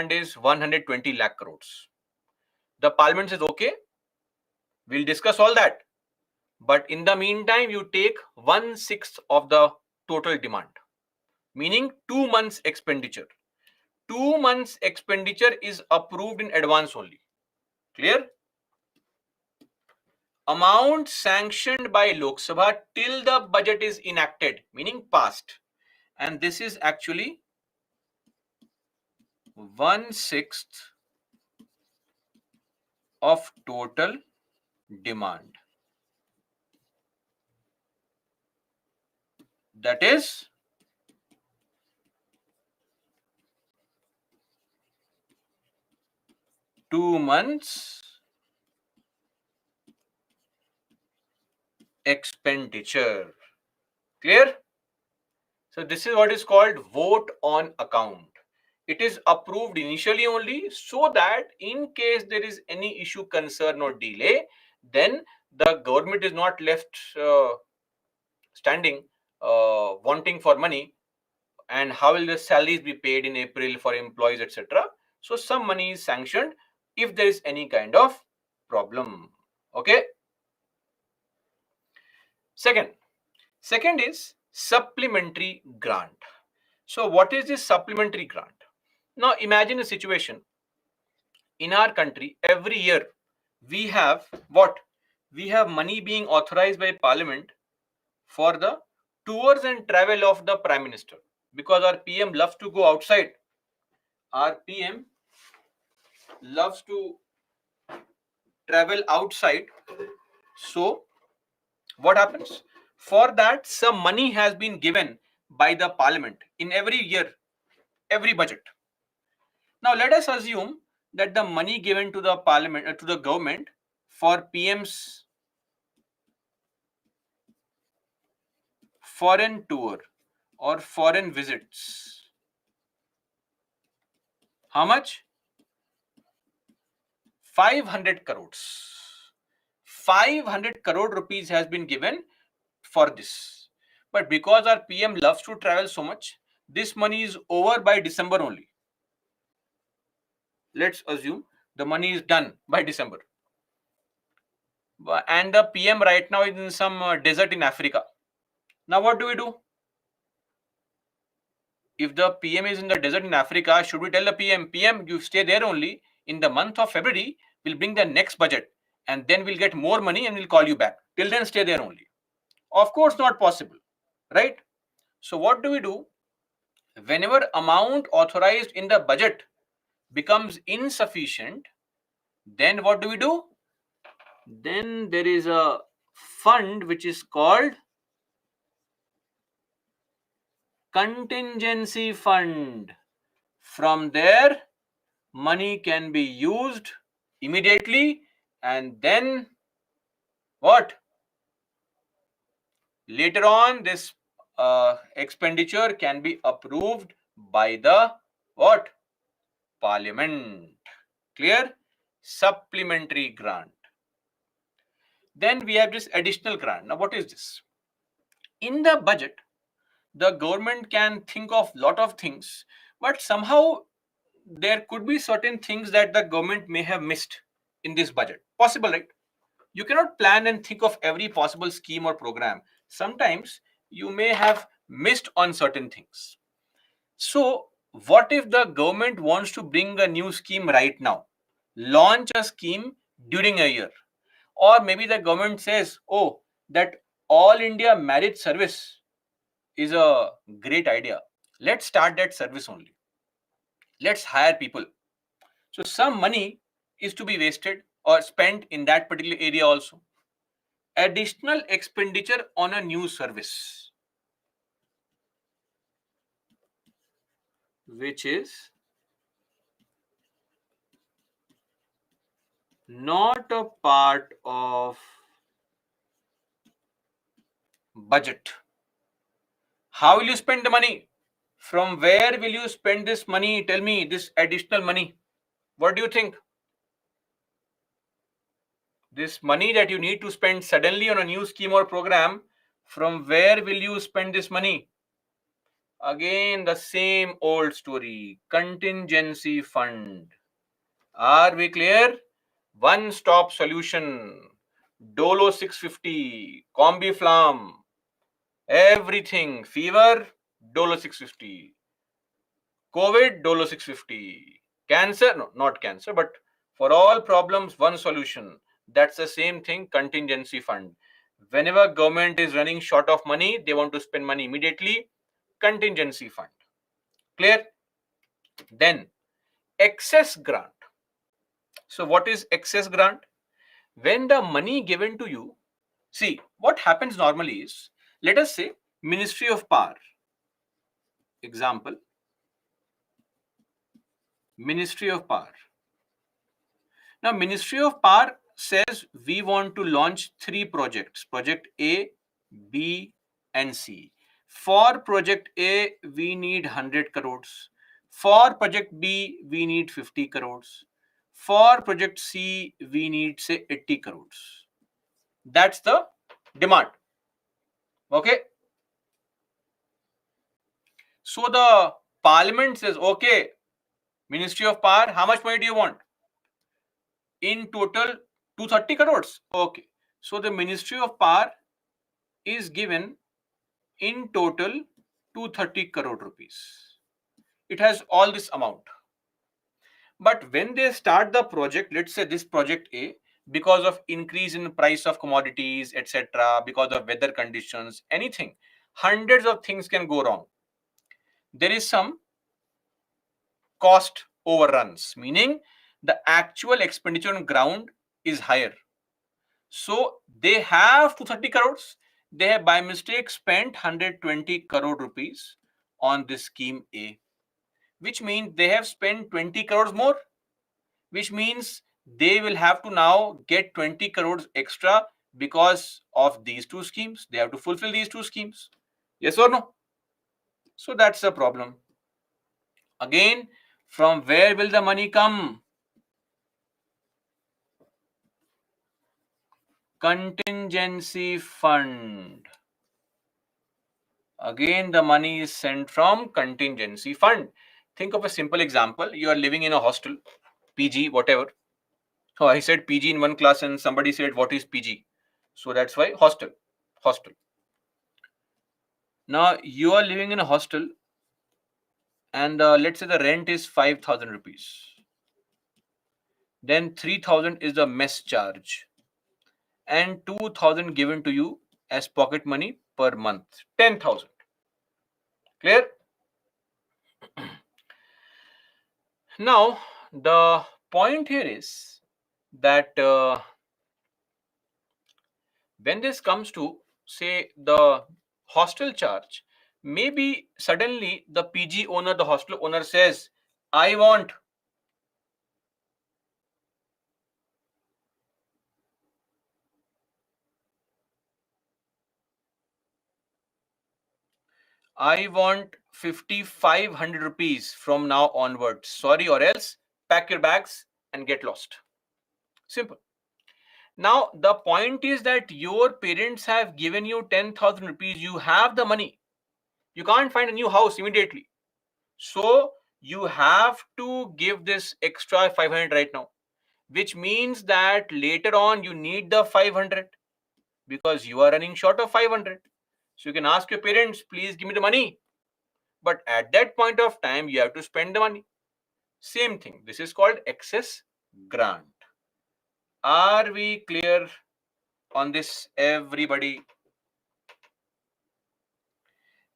is 120 lakh crores. The parliament says, okay, we'll discuss all that. But in the meantime, you take 1/6 of the total demand, meaning 2 months expenditure. 2 months expenditure is approved in advance only. Clear? Amount sanctioned by Lok Sabha till the budget is enacted, meaning passed. And this is actually 1/6 of total demand. That is 2 months expenditure. Clear? So this is what is called vote on account. It is approved initially only so that in case there is any issue, concern or delay, then the government is not left standing wanting for money, and how will the salaries be paid in April for employees, etc. So some money is sanctioned if there is any kind of problem. Okay. Second is supplementary grant. So what is this supplementary grant? Now imagine a situation in our country. Every year we have what? We have money being authorized by parliament for the tours and travel of the prime minister, because our PM loves to go outside. Our PM loves to travel outside. So what happens? For that, some money has been given by the parliament in every year, every budget. Now let us assume that the money given to the parliament, to the government for PM's foreign tour or foreign visits, how much? 500 crores. 500 crore rupees has been given for this. But because our PM loves to travel so much, this money is over by December only. Let's assume the money is done by December. And the PM right now is in some desert in Africa. Now what do we do? If the PM is in the desert in Africa, should we tell the PM, you stay there only. In the month of February, we'll bring the next budget and then we'll get more money and we'll call you back. Till then, stay there only. Of course, not possible, right? So what do we do? Whenever amount authorized in the budget becomes insufficient, then what do we do? Then there is a fund which is called contingency fund. From there, money can be used immediately, and then what? Later on, this expenditure can be approved by the what? Parliament. Clear? Supplementary grant. Then we have this additional grant. Now what is this? In the budget, the government can think of lot of things, but somehow there could be certain things that the government may have missed in this budget. Possible, right? You cannot plan and think of every possible scheme or program. Sometimes you may have missed on certain things. So what if the government wants to bring a new scheme right now, launch a scheme during a year? Or maybe the government says, oh, that all India marriage service is a great idea. Let's start that service only. Let's hire people. So some money is to be wasted or spent in that particular area also. Additional expenditure on a new service, which is not a part of budget. How will you spend the money? From where will you spend this money? Tell me, this additional money. What do you think? This money that you need to spend suddenly on a new scheme or program, from where will you spend this money? Again, the same old story. Contingency fund. Are we clear? One stop solution. Dolo 650. Combi Flam. Everything. Fever. Dolo 650. COVID. Dolo 650. Cancer. No, not cancer, but for all problems, one solution. That's the same thing. Contingency fund. Whenever government is running short of money, they want to spend money immediately. Contingency fund. Clear? Then excess grant. So what is excess grant? When the money given to you, see what happens normally is, let us say Ministry of Power. Example, Ministry of Power. Now Ministry of Power says we want to launch 3 projects, project A, B and C. For project A, we need 100 crores. For project B, we need 50 crores. For project C, we need say 80 crores. That's the demand. Okay. So the parliament says, okay, Ministry of Power, how much money do you want? In total, 230 crores. Okay. So the Ministry of Power is given in total 230 crore rupees. It has all this amount. But when they start the project, let's say this project A, because of increase in price of commodities, etc., because of weather conditions, anything, hundreds of things can go wrong. There is some cost overruns, meaning the actual expenditure on ground is higher. So they have 230 crores. They have by mistake spent 120 crore rupees on this scheme A, which means they have spent 20 crores more, which means they will have to now get 20 crores extra because of these 2 schemes. They have to fulfill these 2 schemes. Yes or no? So that's the problem. Again, from where will the money come? Contingency fund. Again, the money is sent from contingency fund. Think of a simple example. You are living in a hostel, PG, whatever. Oh, I said PG in one class and somebody said, what is PG? So that's why hostel. Hostel. Now you are living in a hostel and let's say the rent is 5,000 rupees. Then 3,000 is the mess charge and 2,000 given to you as pocket money per month. 10,000. Clear? Now, the point here is that when this comes to, say, the hostel charge, maybe suddenly the PG owner, the hostel owner says, I want I want 5,500 rupees from now onwards. Sorry, or else pack your bags and get lost. Simple. Now, the point is that your parents have given you 10,000 rupees. You have the money. You can't find a new house immediately. So, you have to give this extra 500 right now, which means that later on you need the 500 because you are running short of 500. So, you can ask your parents, please give me the money. But at that point of time, you have to spend the money. Same thing. This is called excess grant. Are we clear on this, everybody?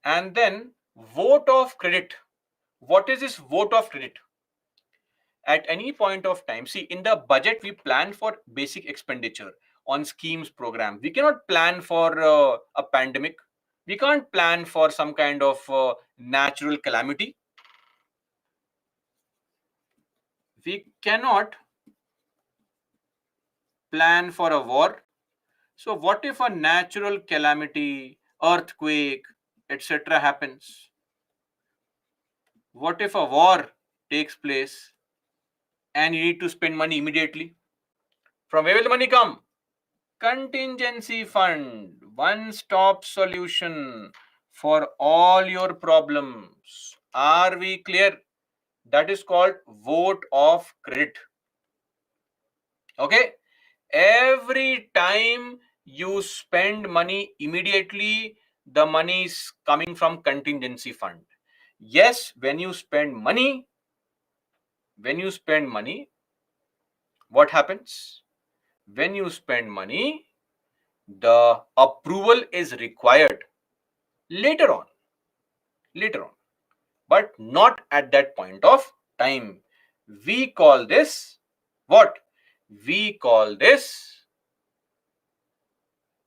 And then vote of credit. What is this vote of credit? At any point of time, see, in the budget, we plan for basic expenditure on schemes program. We cannot plan for a pandemic. We can't plan for some kind of natural calamity. We cannot plan for a war. So what if a natural calamity, earthquake, etc. happens? What if a war takes place and you need to spend money immediately? From where will the money come? Contingency fund, one stop solution for all your problems. Are we clear? That is called vote of credit. Okay, every time you spend money, immediately the money is coming from contingency fund. Yes, when you spend money, what happens? When you spend money, the approval is required later on, but not at that point of time. We call this what? We call this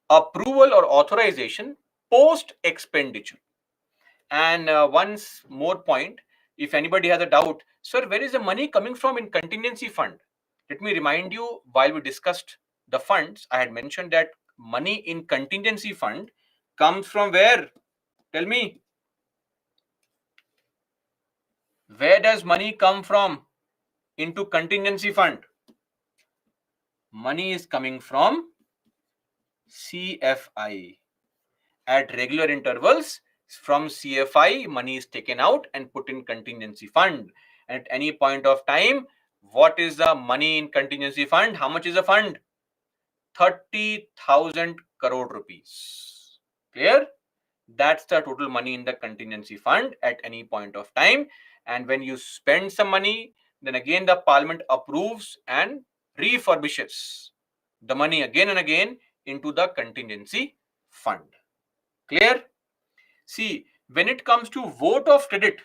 approval or authorization post expenditure. And once more point, if anybody has a doubt, sir, where is the money coming from in contingency fund? Let me remind you, while we discussed the funds, I had mentioned that money in contingency fund comes from where? Tell me, where does money come from into contingency fund? Money is coming from CFI. At regular intervals, from CFI, money is taken out and put in contingency fund. And at any point of time, what is the money in contingency fund? How much is the fund? 30,000 crore rupees. Clear? That's the total money in the contingency fund at any point of time. And when you spend some money, then again the parliament approves and refurbishes the money again and again into the contingency fund. Clear? See, when it comes to vote of credit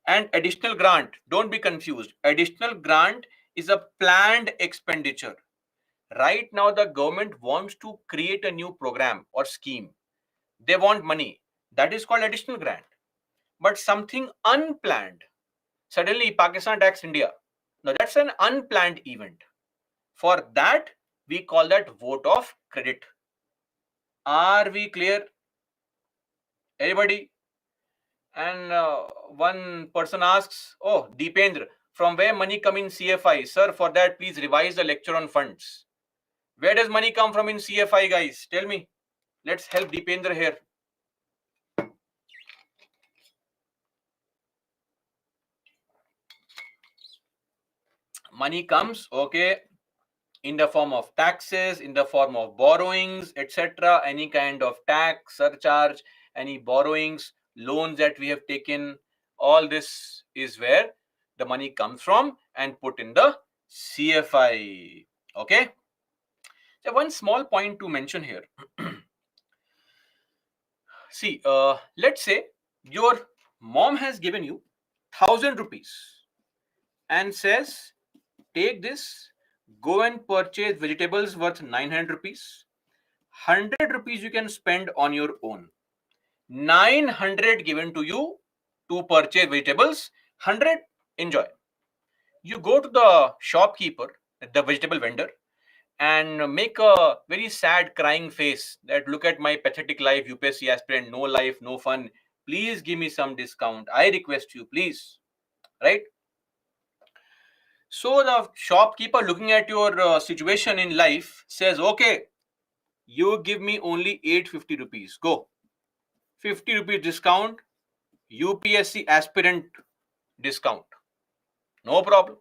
and additional grant, don't be confused. Additional grant is a planned expenditure. Right now, the government wants to create a new program or scheme. They want money. That is called additional grant. But something unplanned, suddenly Pakistan attacks India. Now, that's an unplanned event. For that, we call that vote of credit. Are we clear? Everybody? And one person asks, oh, Deependra, from where money come in CFI? Sir, for that, please revise the lecture on funds. Where does money come from in CFI, guys? Tell me. Let's help Deependra here. Money comes, okay, in the form of taxes, in the form of borrowings, etc. Any kind of tax, surcharge, any borrowings, loans that we have taken, all this is where the money comes from and put in the CFI. Okay. So one small point to mention here. See, let's say your mom has given you 1,000 rupees and says, take this, go and purchase vegetables worth 900 rupees. 100 rupees you can spend on your own. 900 given to you to purchase vegetables. 100, enjoy. You go to the shopkeeper, the vegetable vendor, and make a very sad crying face that look at my pathetic life, UPSC aspirant, no life, no fun. Please give me some discount. I request you, please. Right? So the shopkeeper, looking at your situation in life, says, okay, you give me only 850 rupees. Go. 50 rupees discount, UPSC aspirant discount. No problem.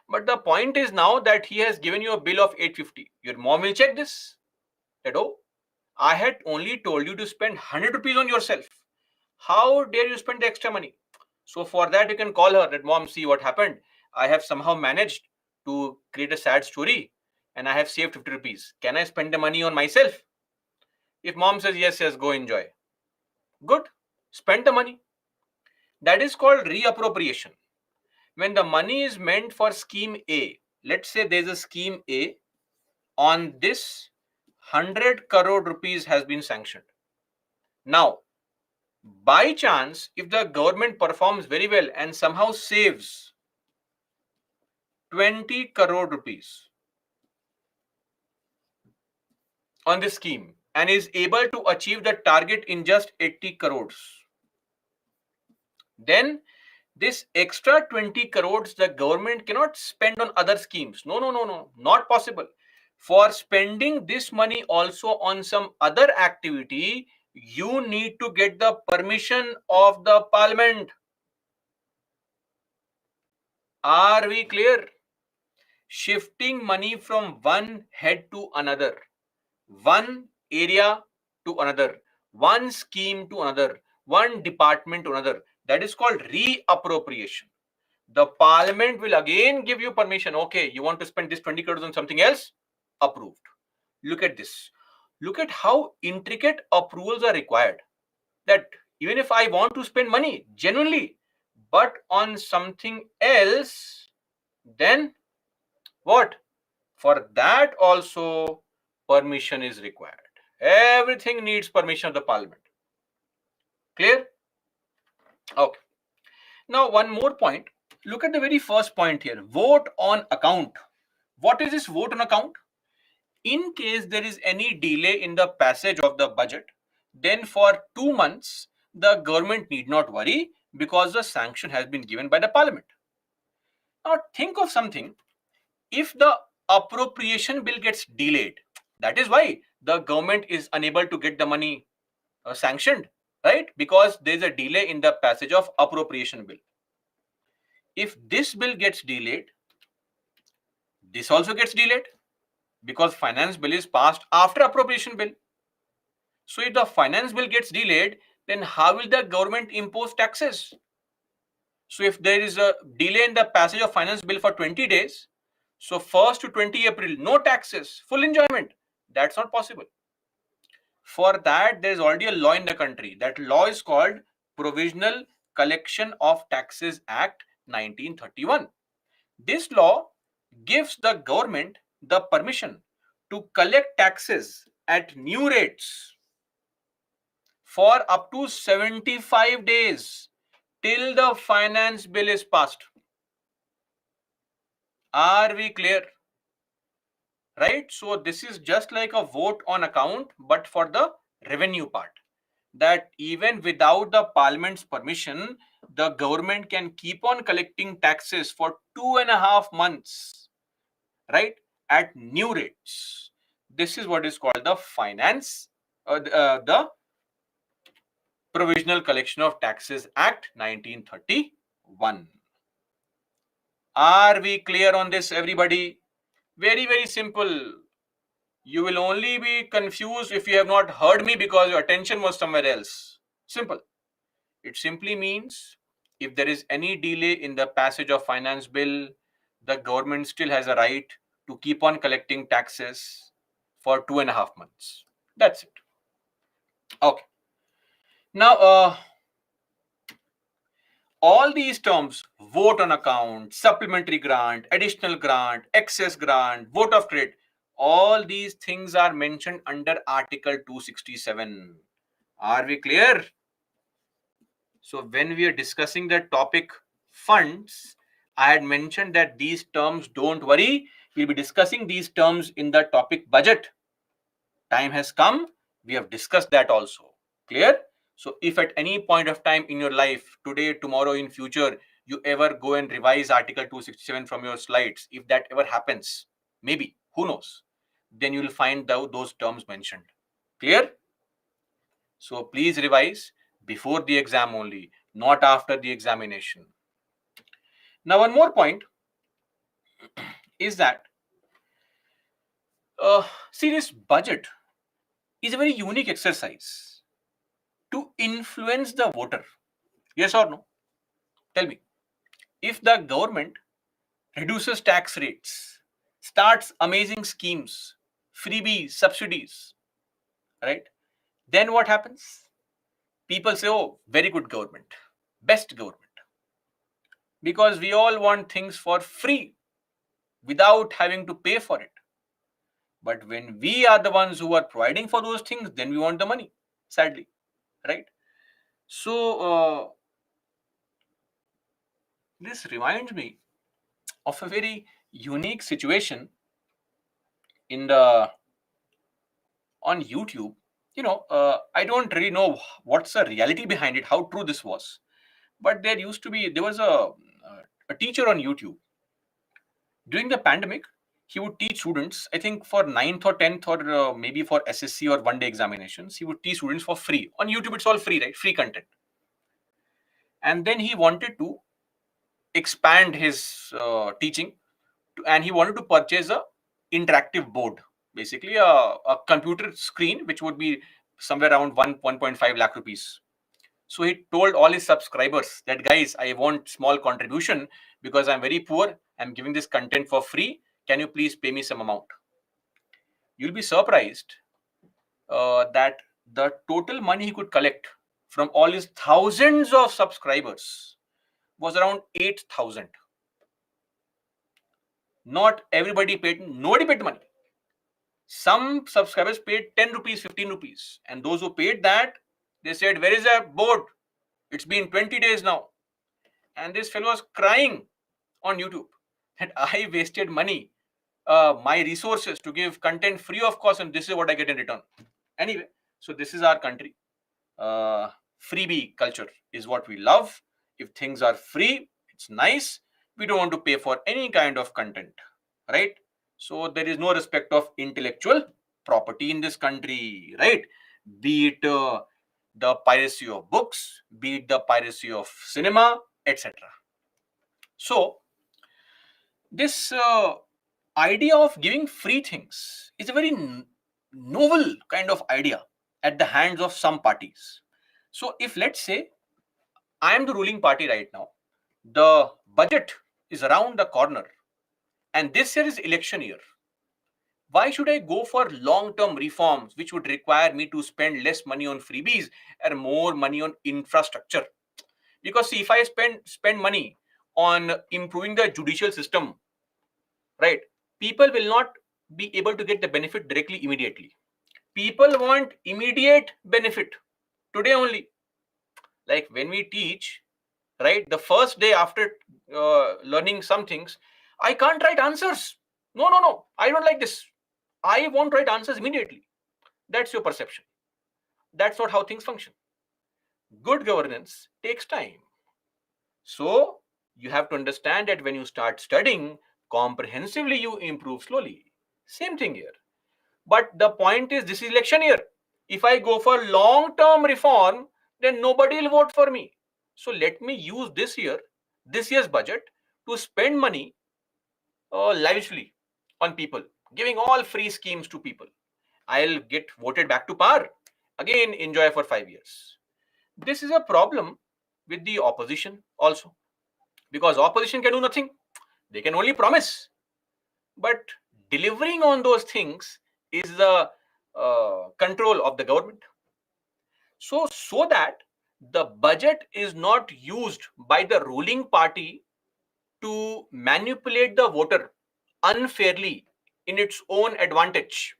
But the point is now that he has given you a bill of 850. Your mom will check this. That, oh, I had only told you to spend 100 rupees on yourself. How dare you spend the extra money? So for that, you can call her that, mom, see what happened. I have somehow managed to create a sad story and I have saved 50 rupees. Can I spend the money on myself? If mom says yes, yes, go enjoy. Good. Spend the money. That is called reappropriation. When the money is meant for scheme A, let's say there's a scheme A, on this 100 crore rupees has been sanctioned. Now, by chance, if the government performs very well and somehow saves 20 crore rupees on this scheme and is able to achieve the target in just 80 crores, then this extra 20 crores the government cannot spend on other schemes. No, no, no, no, not possible. For spending this money also on some other activity, you need to get the permission of the parliament. Are we clear? Shifting money from one head to another, one area to another, one scheme to another, one department to another, that is called reappropriation. The parliament will again give you permission. Okay, you want to spend this 20 crores on something else? Approved. Look at this. Look at how intricate approvals are required. That even if I want to spend money genuinely, but on something else, then what? For that also permission is required. Everything needs permission of the parliament. Clear? Okay. Now, one more point. Look at the very first point here. Vote on account. What is this vote on account? In case there is any delay in the passage of the budget, then for 2 months, the government need not worry because the sanction has been given by the parliament. Now, think of something. If the appropriation bill gets delayed, that is why the government is unable to get the money sanctioned, right? Because there is a delay in the passage of appropriation bill. If this bill gets delayed, this also gets delayed because finance bill is passed after appropriation bill. So if the finance bill gets delayed, then how will the government impose taxes? So if there is a delay in the passage of finance bill for 20 days, so 1st to 20 April, no taxes, full enjoyment. That's not possible. For that, there is already a law in the country. That law is called Provisional Collection of Taxes Act 1931. This law gives the government the permission to collect taxes at new rates for up to 75 days till the finance bill is passed. Are we clear? Right? So this is just like a vote on account, but for the revenue part. That even without the parliament's permission, the government can keep on collecting taxes for 2.5 months, right, at new rates. This is what is called the the Provisional Collection of Taxes Act 1931. Are we clear on this, everybody? Very, very simple. You will only be confused if you have not heard me because your attention was somewhere else. Simple. It simply means if there is any delay in the passage of finance bill, the government still has a right to keep on collecting taxes for 2.5 months. That's it. Okay. Now, all these terms, vote on account, supplementary grant, additional grant, excess grant, vote of credit, all these things are mentioned under Article 267. Are we clear? So when we are discussing the topic funds, I had mentioned that these terms, don't worry, we'll be discussing these terms in the topic budget. Time has come, we have discussed that also. Clear? So if at any point of time in your life, today, tomorrow, in future, you ever go and revise Article 267 from your slides, if that ever happens, maybe, who knows, then you will find those terms mentioned. Clear? So please revise before the exam only, not after the examination. Now, one more point is that, see, this budget is a very unique exercise to influence the voter. Yes or no? Tell me. If the government reduces tax rates, starts amazing schemes, freebies, subsidies, right? Then what happens? People say, oh, very good government, best government. Because we all want things for free without having to pay for it. But when we are the ones who are providing for those things, then we want the money, sadly, right? So, this reminds me of a very unique situation in the on YouTube. I don't really know what's the reality behind it, how true this was, but there was a teacher on YouTube during the pandemic. he would teach students, I think for 9th or 10th or maybe for SSC or one day examinations, he would teach students for free. On YouTube, it's all free, right? Free content. And then he wanted to expand his teaching, and he wanted to purchase a interactive board, basically a computer screen, which would be somewhere around 1.5 lakh rupees. So he told all his subscribers that, guys, I want small contribution because I'm very poor. I'm giving this content for free. Can you please pay me some amount? You'll be surprised that the total money he could collect from all his thousands of subscribers was around 8,000. Not everybody paid, nobody paid money. Some subscribers paid 10 rupees, 15 rupees. And those who paid that, they said, where is the board? It's been 20 days now. And this fellow was crying on YouTube that I wasted money, my resources to give content free of cost, and this is what I get in return. Anyway, so this is our country. Freebie culture is what we love. If things are free, it's nice. We don't want to pay for any kind of content, right? So there is no respect of intellectual property in this country, right? Be it the piracy of books, be it the piracy of cinema, etc. So this idea of giving free things is a very novel kind of idea at the hands of some parties. So if, let's say, I am the ruling party right now, the budget is around the corner, and this year is election year, why should I go for long-term reforms which would require me to spend less money on freebies and more money on infrastructure? Because see, if I spend money on improving the judicial system, right, people will not be able to get the benefit directly immediately. People want immediate benefit today only. Like when we teach, right, the first day after learning some things, I can't write answers. No, I don't like this. I won't write answers immediately. That's your perception. That's not how things function. Good governance takes time. So you have to understand that when you start studying comprehensively, you improve slowly. Same thing here. But the point is, this is election year. If I go for long-term reform, then nobody will vote for me. So let me use this year's budget, to spend money lavishly on people, giving all free schemes to people. I'll get voted back to power. Again, enjoy for 5 years. This is a problem with the opposition also, because opposition can do nothing. They can only promise. But delivering on those things is the control of the government. So that the budget is not used by the ruling party to manipulate the voter unfairly in its own advantage.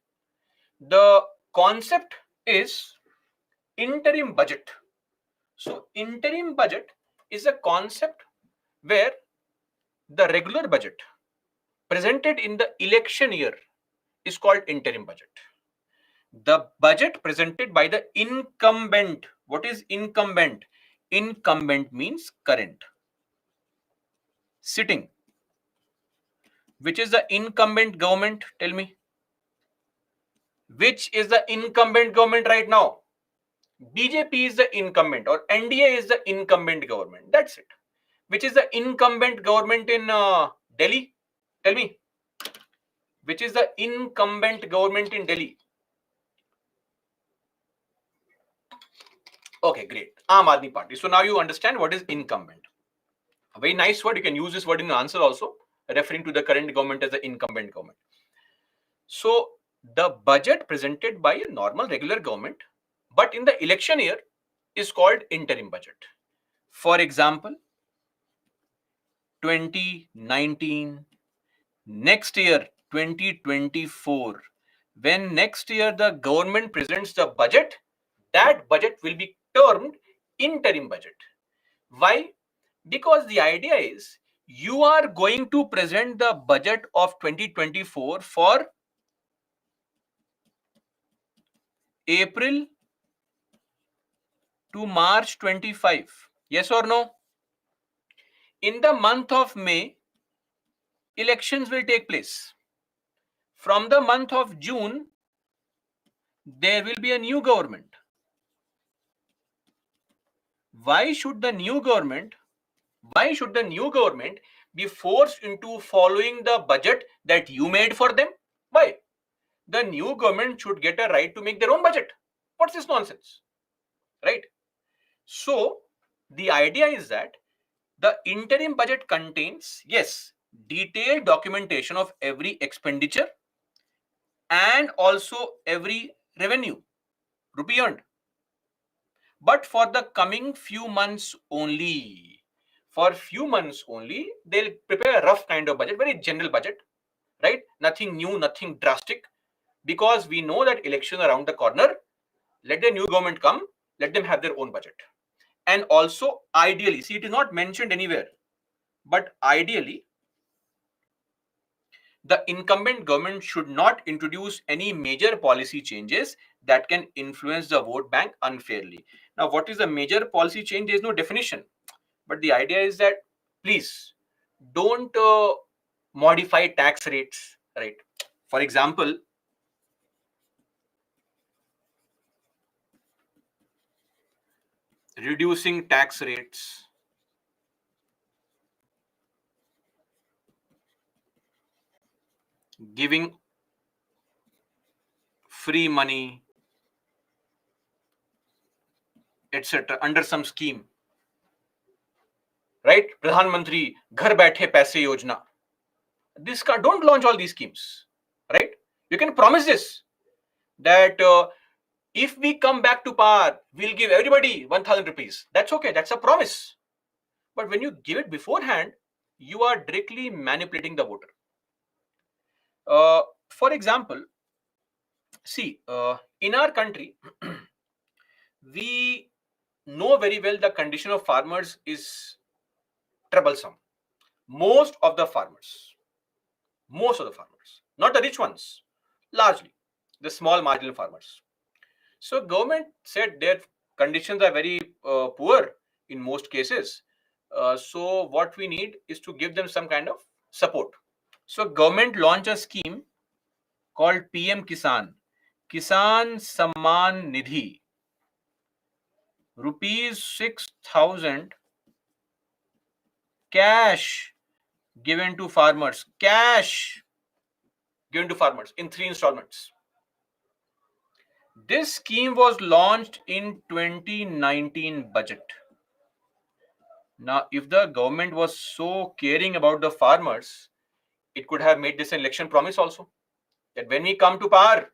The concept is interim budget. So interim budget is a concept where the regular budget presented in the election year is called interim budget. The budget presented by the incumbent. What is incumbent? Incumbent means current. Sitting. Which is the incumbent government? Tell me. Which is the incumbent government right now? BJP is the incumbent, or NDA is the incumbent government. That's it. Which is the incumbent government in Delhi? Tell me. Which is the incumbent government in Delhi? Okay, great. Aam Aadmi Party. So now you understand what is incumbent. A very nice word. You can use this word in the answer also, referring to the current government as the incumbent government. So the budget presented by a normal regular government, but in the election year, is called interim budget. For example, 2019, next year 2024, when next year the government presents the budget, that budget will be termed interim budget. Why? Because the idea is, you are going to present the budget of 2024 for April to March 25. Yes or no? In the month of May, elections will take place. From the month of June, there will be a new government. Why should the new government be forced into following the budget that you made for them? Why? The new government should get a right to make their own budget. What's this nonsense? Right? So, the idea is that the interim budget contains, yes, detailed documentation of every expenditure and also every revenue, rupee earned. But for the coming few months only, they'll prepare a rough kind of budget, very general budget, right? Nothing new, nothing drastic, because we know that election around the corner. Let the new government come, let them have their own budget. And also, ideally, see, it is not mentioned anywhere, but ideally, the incumbent government should not introduce any major policy changes that can influence the vote bank unfairly. Now, what is a major policy change? There is no definition. But the idea is that, please don't modify tax rates, right? For example, reducing tax rates, giving free money, etc., under some scheme, right? Pradhan Mantri Ghar Baithe Paise Yojana. Don't launch all these schemes, right? You can promise this, that if we come back to power, we'll give everybody 1,000 rupees. That's okay. That's a promise. But when you give it beforehand, you are directly manipulating the voter. For example, see, in our country, we know very well the condition of farmers is troublesome. Most of the farmers, not the rich ones, largely the small marginal farmers. So government said their conditions are very poor in most cases. So what we need is to give them some kind of support. So government launched a scheme called PM Kisan Samman Nidhi, rupees 6,000 cash given to farmers, in 3 installments. This scheme was launched in 2019 budget. Now, if the government was so caring about the farmers, it could have made this an election promise also, that when we come to power,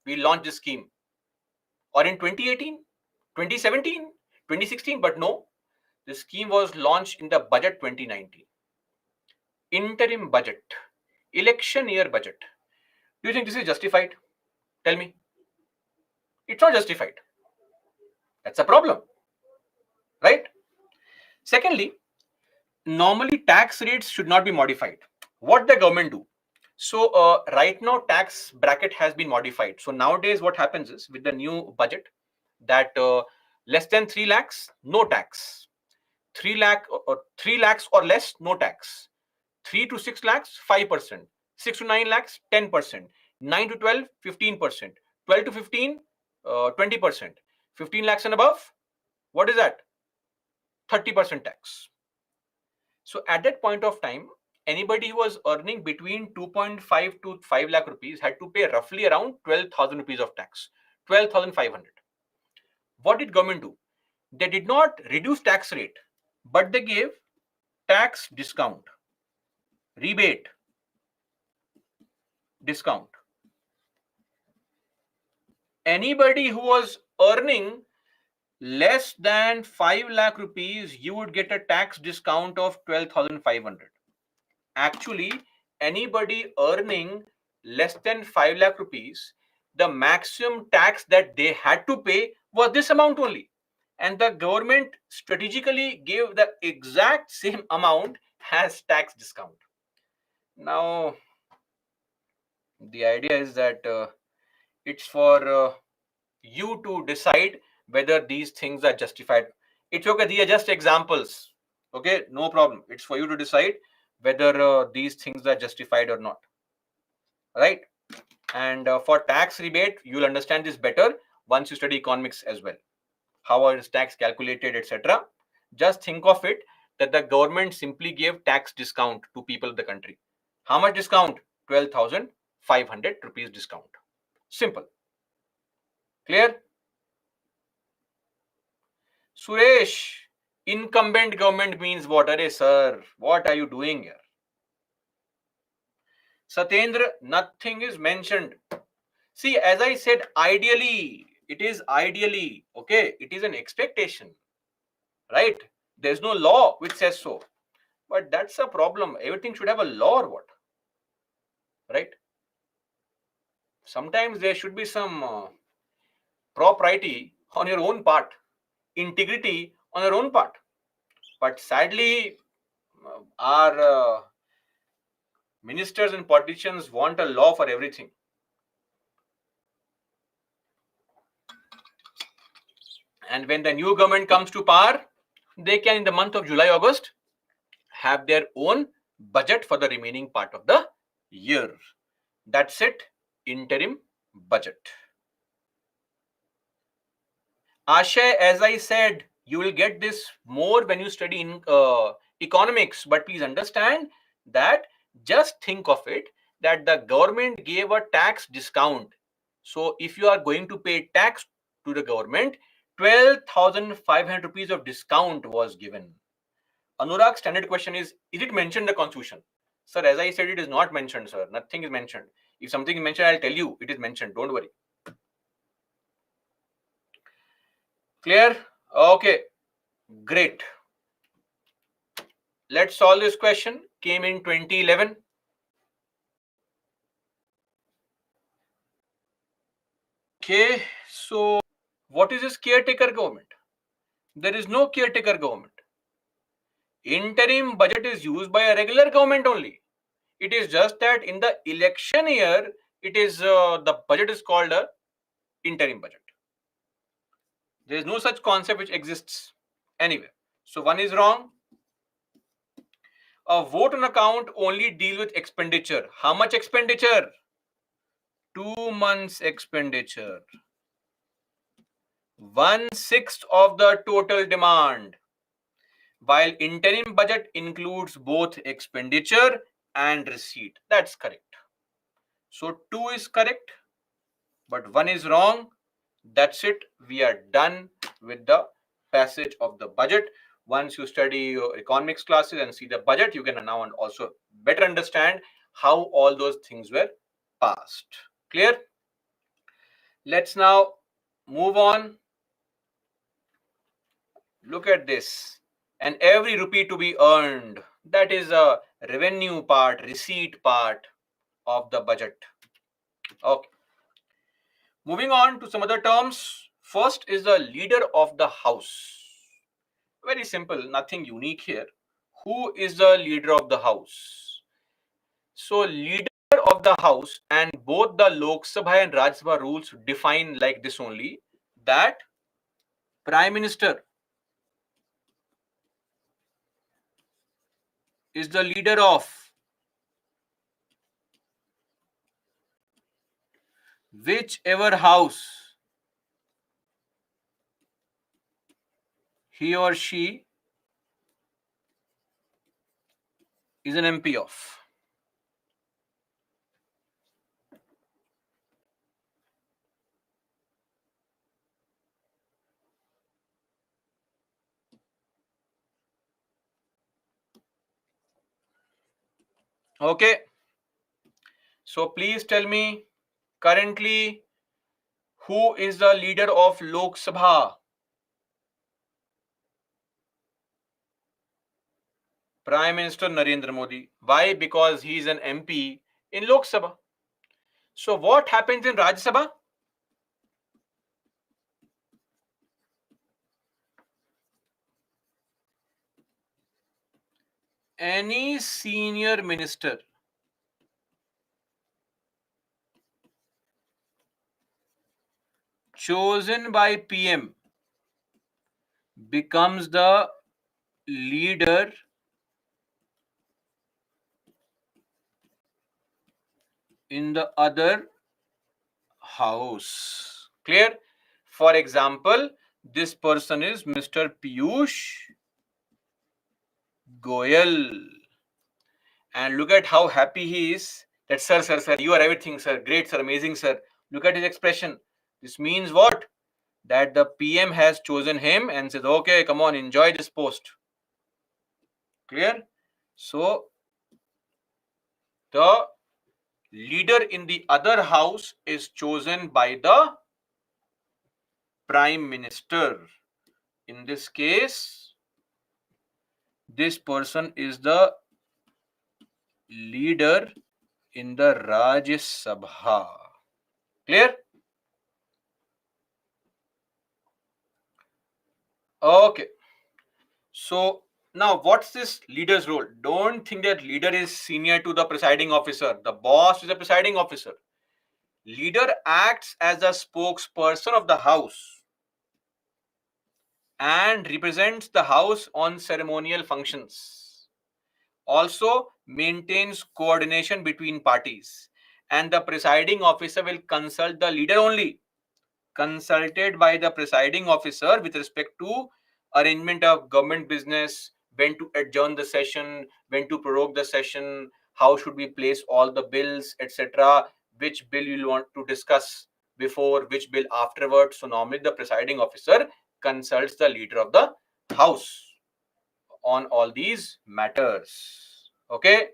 we launch this scheme. Or in 2018, 2017, 2016, but no, the scheme was launched in the budget 2019. Interim budget, election year budget. Do you think this is justified? Tell me. It's not justified. That's a problem, right? Secondly, normally tax rates should not be modified. What the government do? So right now tax bracket has been modified. So nowadays what happens is, with the new budget, that less than 3 lakhs, no tax. 3 lakhs or less, no tax. 3 to 6 lakhs, 5%. 6 to 9 lakhs, 10%. 9 to 12, 15%. 12 to 15, 20%. 15 lakhs and above, what is that? 30% tax. So at that point of time, anybody who was earning between 2.5 to 5 lakh rupees had to pay roughly around 12,000 rupees of tax, 12,500. What did government do? They did not reduce tax rate, but they gave tax discount, rebate, discount. Anybody who was earning less than 5 lakh rupees, you would get a tax discount of 12,500. Actually, anybody earning less than 5 lakh rupees, the maximum tax that they had to pay was this amount only. And the government strategically gave the exact same amount as tax discount. Now, the idea is that it's for you to decide whether these things are justified. It's okay, these are just examples. Okay, no problem. It's for you to decide whether these things are justified or not. right? And for tax rebate, you'll understand this better once you study economics as well. How is tax calculated, etc. Just think of it that the government simply gave tax discount to people of the country. How much discount? 12,500 rupees discount. Simple. Clear? Suresh, incumbent government means what? Arey sir, what are you doing here? Satyendra, nothing is mentioned. See, as I said, ideally, it is ideally, okay, it is an expectation, right? There's no law which says so. But that's a problem. Everything should have a law or what? Right? Sometimes there should be some propriety on your own part, integrity on your own part. But sadly, our ministers and politicians want a law for everything. And when the new government comes to power, they can, in the month of July, August, have their own budget for the remaining part of the year. That's it. Interim budget. Ashay, as I said, you will get this more when you study in economics, but please understand that just think of it that the government gave a tax discount. So if you are going to pay tax to the government, 12,500 rupees of discount was given. Anurag, standard question is it mentioned in the constitution? Sir, as I said, it is not mentioned, sir. Nothing is mentioned. If something is mentioned, I'll tell you it is mentioned. Don't worry. Clear? Okay. Great. Let's solve this question. Came in 2011. Okay, so what is this caretaker government? There is no caretaker government. Interim budget is used by a regular government only. It is just that in the election year, it is the budget is called a interim budget. There is no such concept which exists anywhere. So one is wrong. A vote on account only deal with expenditure. How much expenditure? 2 months expenditure. 1/6 of the total demand. While interim budget includes both expenditure and receipt. That's correct. So 2 is correct, but 1 is wrong. That's it. We are done with the passage of the budget. Once you study your economics classes and see the budget, you can now also better understand how all those things were passed. Clear? Let's now move on. Look at this. And every rupee to be earned, that is a revenue part, receipt part of the budget. Okay. Moving on to some other terms. First is the leader of the house. Very simple, nothing unique here. Who is the leader of the house? So leader of the house, and both the Lok Sabha and Rajya Sabha rules define like this only, that Prime Minister is the leader of whichever house he or she is an MP of. Okay. So please tell me currently who is the leader of Lok Sabha? Prime Minister Narendra Modi. Why? Because he is an MP in Lok Sabha. So what happens in Rajya Sabha? Any senior minister chosen by PM becomes the leader in the other house. Clear? For example, this person is Mr. Piyush Goyal. And look at how happy he is. That, sir, you are everything, sir. Great, sir. Amazing, sir. Look at his expression. This means what? That the PM has chosen him and says, okay, come on, enjoy this post. Clear? So, the leader in the other house is chosen by the Prime Minister. In this case, this person is the leader in the Rajya Sabha. Clear? Okay. So now what's this leader's role? Don't think that leader is senior to the presiding officer. The boss is the presiding officer. Leader acts as a spokesperson of the house and represents the house on ceremonial functions. Also maintains coordination between parties, and the presiding officer will consult the leader only, consulted by the presiding officer with respect to arrangement of government business, when to adjourn the session, when to prorogue the session, how should we place all the bills, etc., which bill you want to discuss before, which bill afterwards. So normally the presiding officer consults the leader of the house on all these matters. Okay,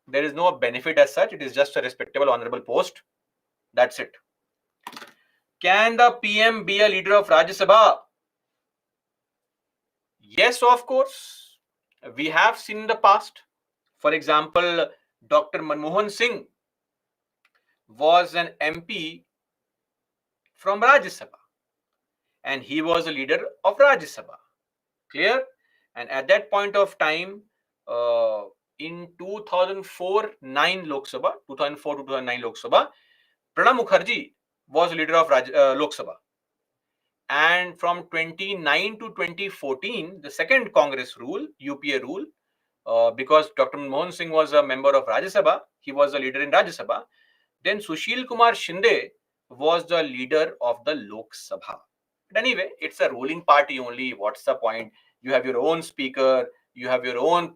there is no benefit as such, it is just a respectable honorable post. That's it. Can the PM be a leader of Rajya Sabha? Yes, of course. We have seen in the past. For example, Dr. Manmohan Singh was an MP from Rajya Sabha and he was a leader of Rajya Sabha. Clear? And at that point of time, in 2004-9 Lok Sabha, 2004-2009 Lok Sabha, Pranab Mukherjee was leader of Lok Sabha. And from 29 to 2014, the second Congress rule, UPA rule, because Dr. Manmohan Singh was a member of Rajya Sabha, he was a leader in Rajya Sabha. Then Sushil Kumar Shinde was the leader of the Lok Sabha. But anyway, it's a ruling party only. What's the point? You have your own speaker, you have your own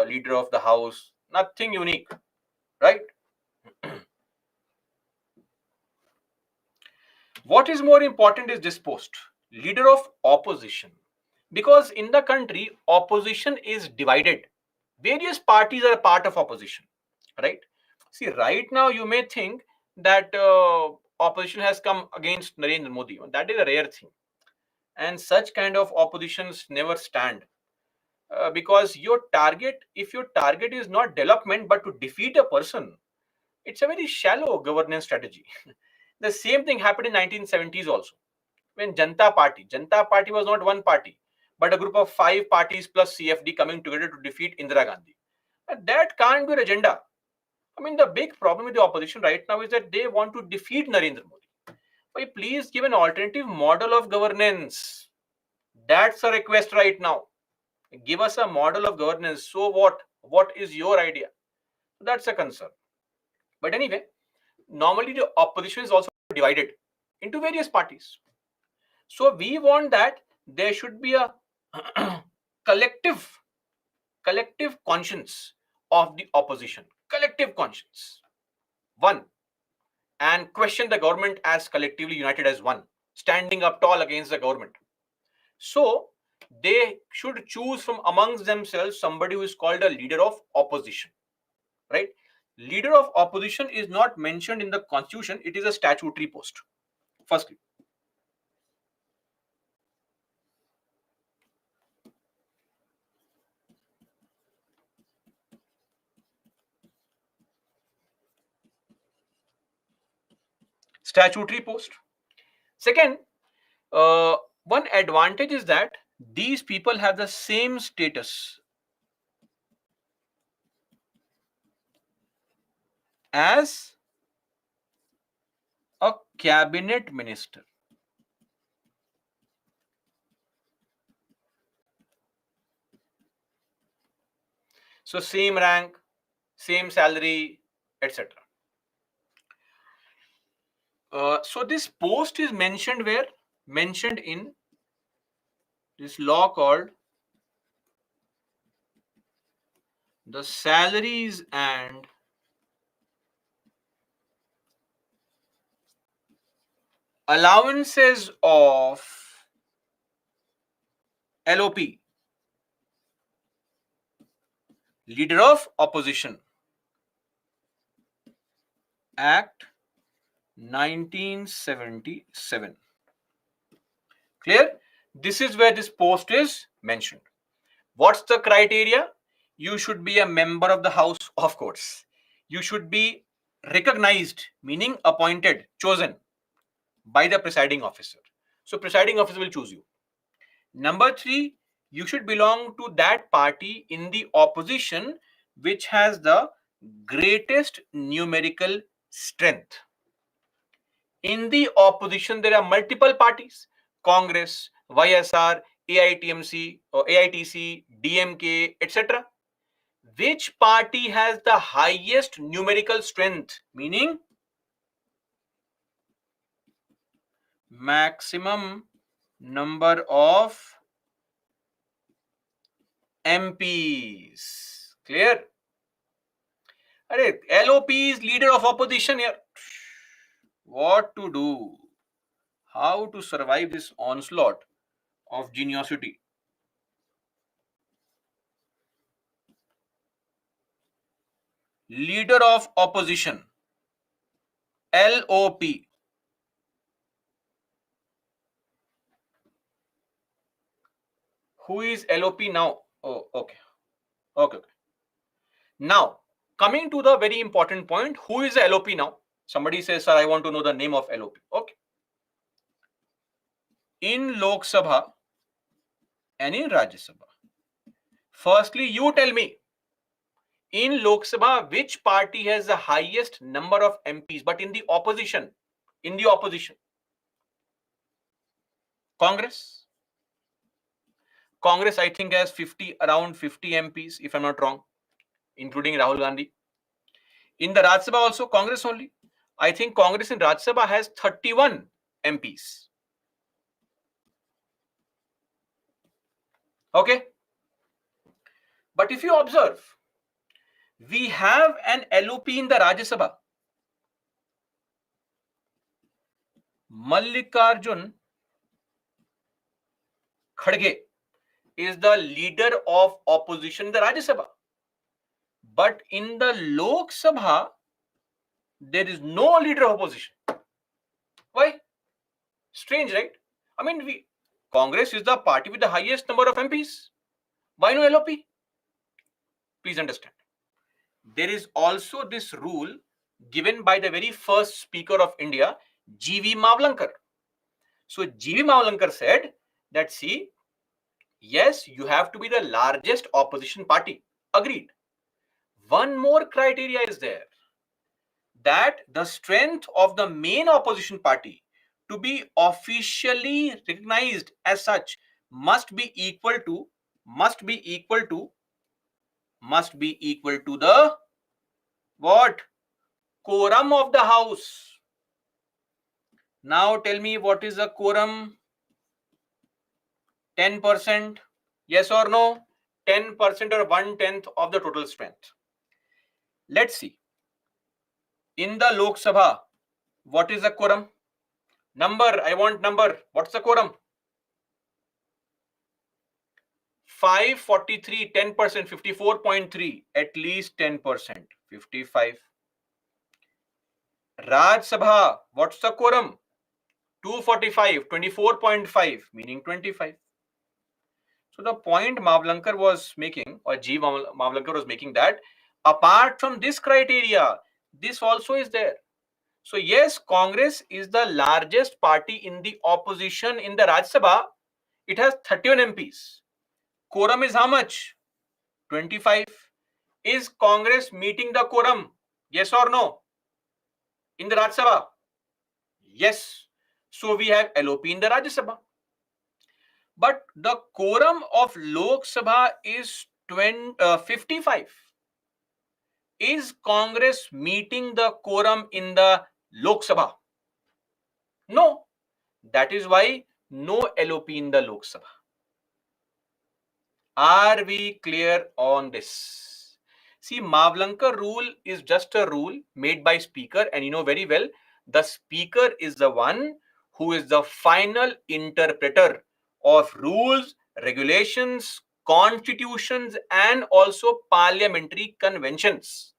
leader of the house. Nothing unique, right? What is more important is this post, leader of opposition. Because in the country, opposition is divided. Various parties are a part of opposition, right? See, right now you may think that opposition has come against Narendra Modi. That is a rare thing. And such kind of oppositions never stand. Because if your target is not development but to defeat a person, it's a very shallow governance strategy. The same thing happened in 1970s also. When Janta Party was not one party, but a group of 5 parties plus CFD coming together to defeat Indira Gandhi. And that can't be an agenda. I mean, the big problem with the opposition right now is that they want to defeat Narendra Modi. Why, please give an alternative model of governance. That's a request right now. Give us a model of governance. So what? What is your idea? That's a concern. But anyway, normally the opposition is also divided into various parties. So we want that there should be a collective conscience of the opposition, collective conscience, one, and question the government as collectively united as one, standing up tall against the government. So they should choose from amongst themselves somebody who is called a leader of opposition, right? Leader of opposition is not mentioned in the constitution, it is a statutory post. Firstly, statutory post. Second, one advantage is that these people have the same status as a cabinet minister. So same rank, same salary, etc. So this post is mentioned where? Mentioned in this law called the Salaries and Allowances of LOP, Leader of Opposition, Act 1977. Clear? This is where this post is mentioned. What's the criteria? You should be a member of the House, of course. You should be recognized, meaning appointed, chosen by the presiding officer. So presiding officer will choose you. Number 3, you should belong to that party in the opposition which has the greatest numerical strength. In the opposition, there are multiple parties: Congress, YSR, AITMC, or AITC, DMK, etc. Which party has the highest numerical strength? Meaning maximum number of MPs. Clear? Arey, LOP is leader of opposition here. What to do? How to survive this onslaught of geniosity? Leader of opposition, LOP. Who is LOP now? Oh, okay. Okay. Now, coming to the very important point, who is the LOP now? Somebody says, sir, I want to know the name of LOP. Okay. In Lok Sabha and in Rajya Sabha. Firstly, you tell me, in Lok Sabha, which party has the highest number of MPs, but in the opposition? In the opposition. Congress. Congress, I think, has around 50 MPs, if I'm not wrong, including Rahul Gandhi. In the Rajya Sabha also, Congress only. I think Congress in Rajya Sabha has 31 MPs. Okay. But if you observe, we have an LOP in the Rajya Sabha. Mallikarjun Kharge is the leader of opposition in the Rajya Sabha. But in the Lok Sabha, there is no leader of opposition. Why? Strange, right? I mean, Congress is the party with the highest number of MPs. Why no LOP? Please understand. There is also this rule given by the very first Speaker of India, G.V. Mavlankar. So G.V. Mavlankar said that, see, yes, you have to be the largest opposition party. Agreed. One more criteria is there, that the strength of the main opposition party to be officially recognized as such must be equal to the what? Quorum of the House. Now tell me, what is the quorum? 10%? Yes or no? 10% or 1/10 of the total strength. Let's see. In the Lok Sabha, what is the quorum? Number, I want number. What's the quorum? 543, 10%, 54.3, at least 10%, 55. Raj Sabha, what's the quorum? 245, 24.5, meaning 25. So the point Mavlankar was making, or G. Mavlankar was making, that apart from this criteria, this also is there. So yes, Congress is the largest party in the opposition in the Rajya Sabha. It has 31 MPs. Quorum is how much? 25. Is Congress meeting the quorum? Yes or no? In the Rajya Sabha? Yes. So we have LOP in the Rajya Sabha. But the quorum of Lok Sabha is 55. Is Congress meeting the quorum in the Lok Sabha? No. That is why no LOP in the Lok Sabha. Are we clear on this? See, Mavlankar rule is just a rule made by speaker, and you know very well, the speaker is the one who is the final interpreter of rules, regulations, constitutions, and also parliamentary conventions.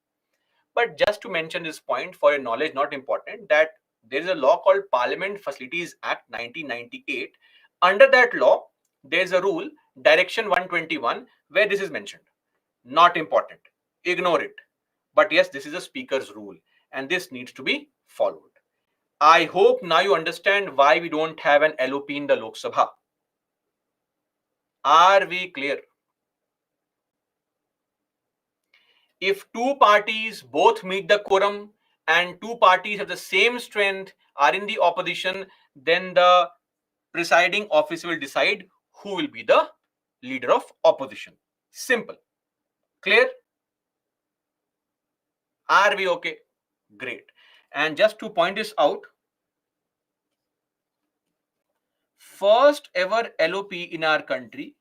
But just to mention this point for your knowledge, not important, that there is a law called Parliament Facilities Act 1998. Under that law, there is a rule, Direction 121, where this is mentioned. Not important. Ignore it. But yes, this is a speaker's rule, and this needs to be followed. I hope now you understand why we don't have an LOP in the Lok Sabha. Are we clear? If two parties both meet the quorum and two parties have the same strength, are in the opposition, then the presiding officer will decide who will be the leader of opposition. Simple. Clear? Are we okay? Great. And just to point this out, first ever LOP in our country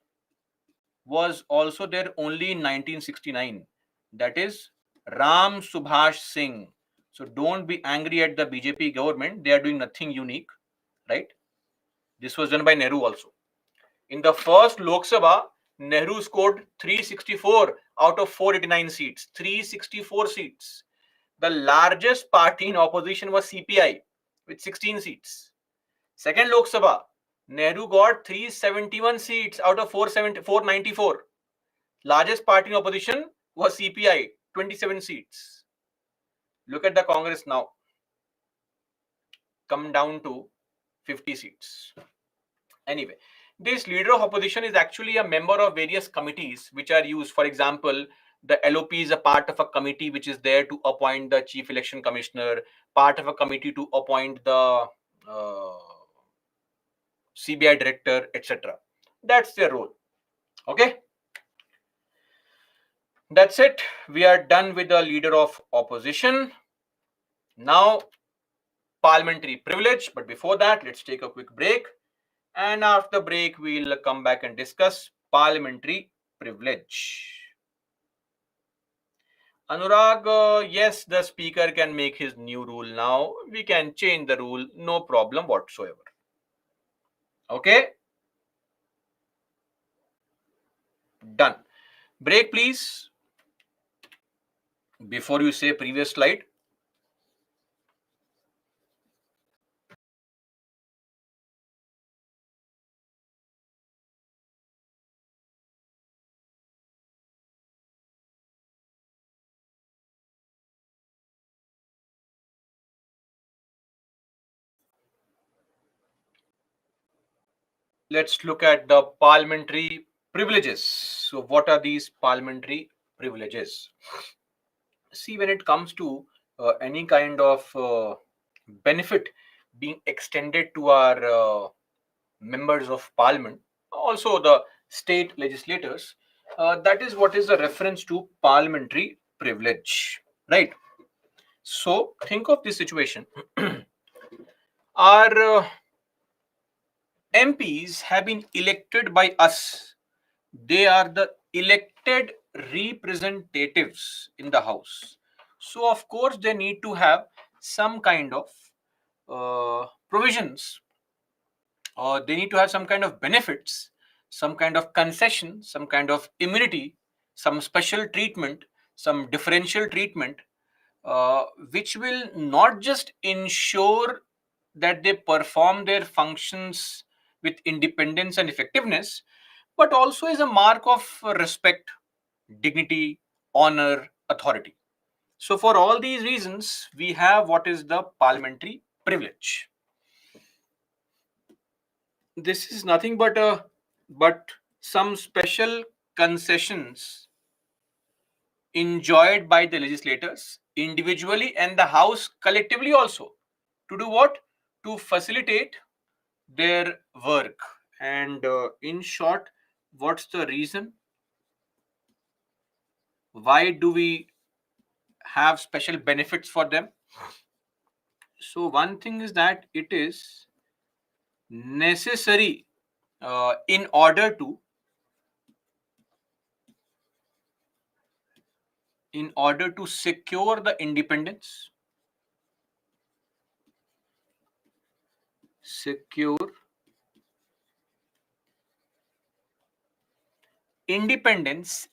was also there only in 1969. That is Ram Subhash Singh. So don't be angry at the BJP government. They are doing nothing unique, right? This was done by Nehru also. In the first Lok Sabha, Nehru scored 364 out of 489 seats. 364 seats. The largest party in opposition was CPI with 16 seats. Second Lok Sabha, Nehru got 371 seats out of 494. Largest party in opposition was CPI, 27 seats. Look at the Congress now. Come down to 50 seats. Anyway, this leader of opposition is actually a member of various committees which are used. For example, the LOP is a part of a committee which is there to appoint the chief election commissioner, part of a committee to appoint the CBI director, etc. That's their role. Okay. That's it. We are done with the leader of opposition. Now, parliamentary privilege. But before that, let's take a quick break. And after the break, we'll come back and discuss parliamentary privilege. Anurag, yes, the speaker can make his new rule now. We can change the rule, no problem whatsoever. Okay? Done. Break, please. Before you say previous slide. Let's look at the parliamentary privileges. So, what are these parliamentary privileges? See, when it comes to any kind of benefit being extended to our members of parliament, also the state legislators, that is what is the reference to parliamentary privilege, right? So, think of this situation. Our MPs have been elected by us. They are the elected representatives in the house. So, of course, they need to have some kind of provisions, or they need to have some kind of benefits, some kind of concession, some kind of immunity, some special treatment, some differential treatment, which will not just ensure that they perform their functions with independence and effectiveness, but also is a mark of respect, dignity, honor, authority. So, for all these reasons, we have what is the parliamentary privilege. This is nothing but some special concessions enjoyed by the legislators individually and the house collectively also, to do what? To facilitate their work. And in short, what's the reason? Why do we have special benefits for them? So one thing is that it is necessary in order to secure the independence,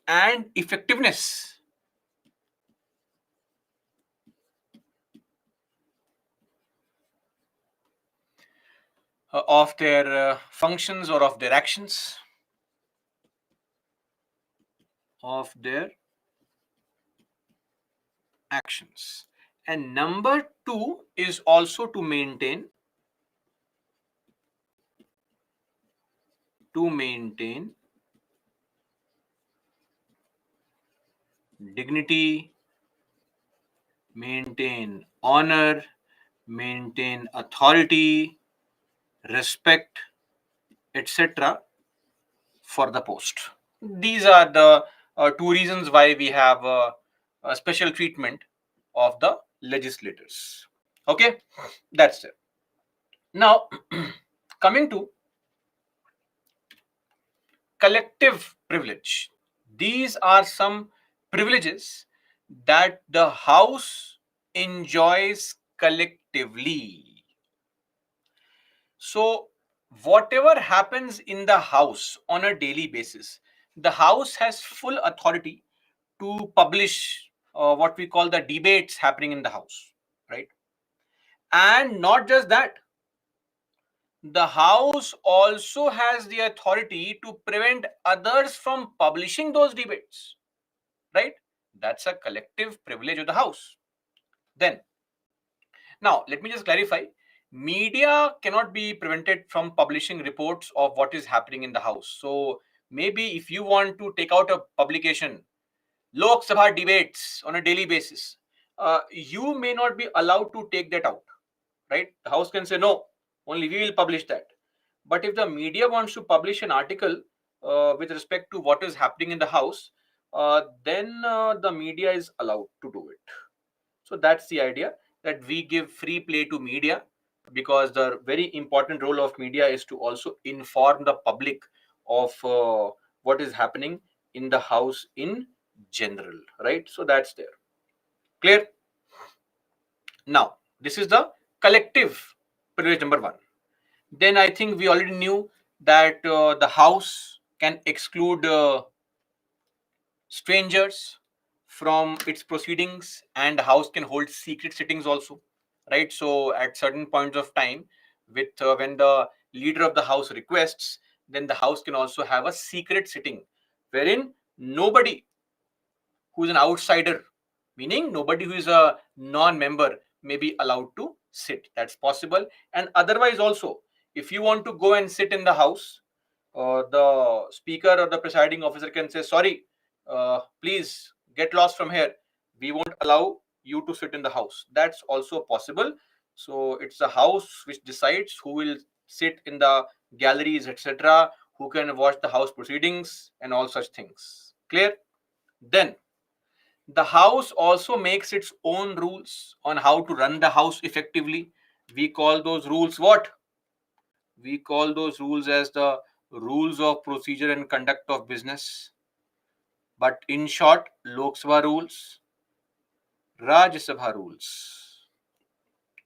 and effectiveness of their functions or of their actions, and number two is also to maintain dignity, maintain honor, maintain authority, respect, etc. for the post. These are the two reasons why we have a special treatment of the legislators. Okay, that's it. Now, coming to collective privilege. These are some privileges that the House enjoys collectively. So, whatever happens in the House on a daily basis, the House has full authority to publish what we call the debates happening in the House, right? And not just that, the House also has the authority to prevent others from publishing those debates, right? That's a collective privilege of the House. Then, now let me just clarify, media cannot be prevented from publishing reports of what is happening in the House. So, maybe if you want to take out a publication, Lok Sabha debates on a daily basis, you may not be allowed to take that out, right? The House can say, no, only we will publish that. But if the media wants to publish an article with respect to what is happening in the House, then the media is allowed to do it. So that's the idea, that we give free play to media, because the very important role of media is to also inform the public of what is happening in the House in general, right? So that's there. Clear? Now, this is the collective privilege number one. Then I think we already knew that the House can exclude strangers from its proceedings, and the House can hold secret sittings also, right? So at certain points of time, with when the leader of the House requests, then the House can also have a secret sitting wherein nobody who is an outsider, meaning nobody who is a non-member, may be allowed to sit. That's possible. And otherwise also, if you want to go and sit in the House, the speaker or the presiding officer can say, sorry, please get lost from here, we won't allow you to sit in the House. That's also possible. So it's the House which decides who will sit in the galleries, etc., who can watch the House proceedings and all such things. Clear? Then the House also makes its own rules on how to run the House effectively. We call those rules what? We call those rules as the rules of procedure and conduct of business. But in short, Lok Sabha rules, Rajya Sabha rules.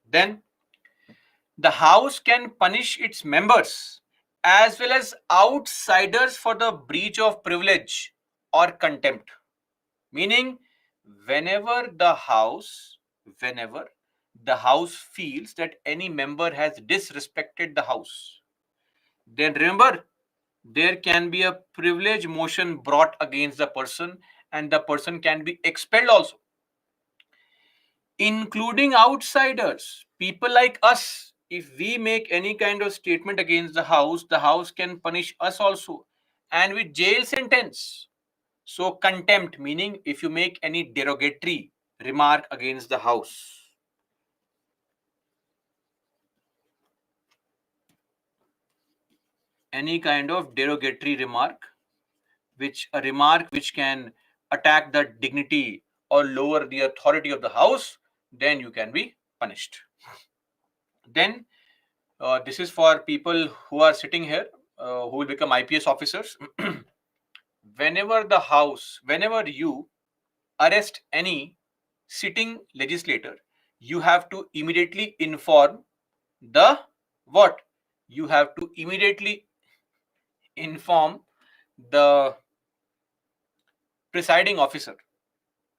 Then the House can punish its members as well as outsiders for the breach of privilege or contempt. Meaning, whenever the House, whenever the House feels that any member has disrespected the House, then remember, there can be a privilege motion brought against the person, and the person can be expelled also, including outsiders, people like us. If we make any kind of statement against the House can punish us also, and with jail sentence. So, contempt, meaning if you make any derogatory remark against the House, any kind of derogatory remark, which a remark which can attack the dignity or lower the authority of the House, then you can be punished. Then this is for people who are sitting here, who will become IPS officers. Whenever you arrest any sitting legislator, you have to immediately inform the what? You have to immediately inform the presiding officer.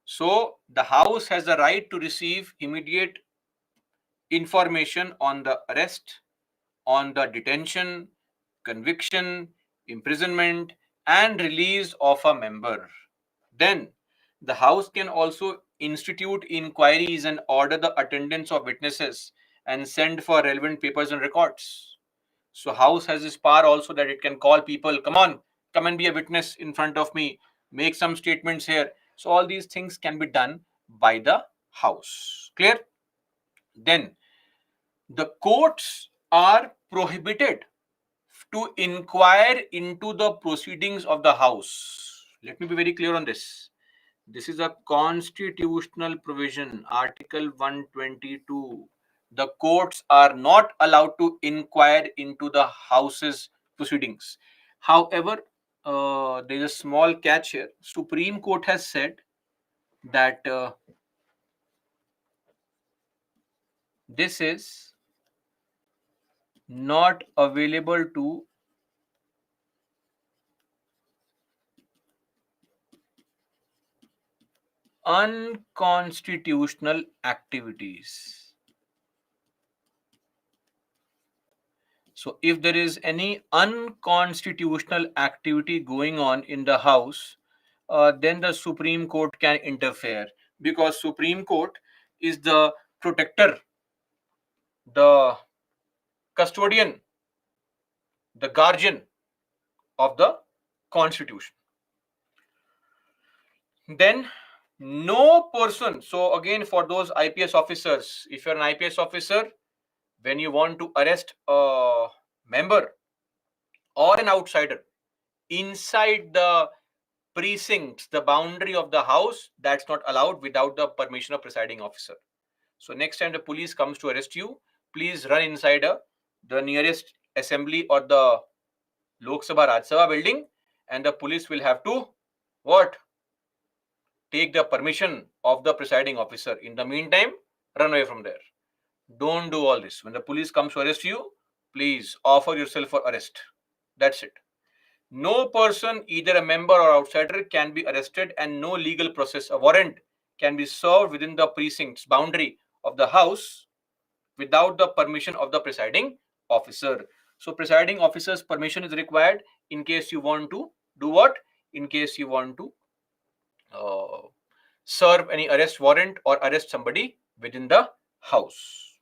So the House has the right to receive immediate information on the arrest, on the detention, conviction, imprisonment, and release of a member. Then the House can also institute inquiries and order the attendance of witnesses and send for relevant papers and records. So House has this power also that it can call people, come on, come and be a witness in front of me, make some statements here. So all these things can be done by the House. Clear? Then the courts are prohibited to inquire into the proceedings of the House. Let me be very clear on this. This is a constitutional provision, Article 122. The courts are not allowed to inquire into the House's proceedings. However, there is a small catch here. Supreme Court has said that this is not available to unconstitutional activities. So if there is any unconstitutional activity going on in the House, then the Supreme Court can interfere, because Supreme Court is the protector, the custodian, the guardian of the Constitution. Then no person, so again for those IPS officers, if you're an IPS officer, when you want to arrest a member or an outsider inside the precincts, the boundary of the House, that's not allowed without the permission of presiding officer. So next time the police comes to arrest you, please run inside the nearest assembly or the Lok Sabha Raj Sabha building, and the police will have to what? Take the permission of the presiding officer. In the meantime, run away from there. Don't do all this. When the police comes to arrest you, please offer yourself for arrest. That's it. No person, either a member or outsider, can be arrested, and no legal process, a warrant, can be served within the precincts boundary of the House without the permission of the presiding officer. So presiding officer's permission is required in case you want to do what? In case you want to serve any arrest warrant or arrest somebody within the House.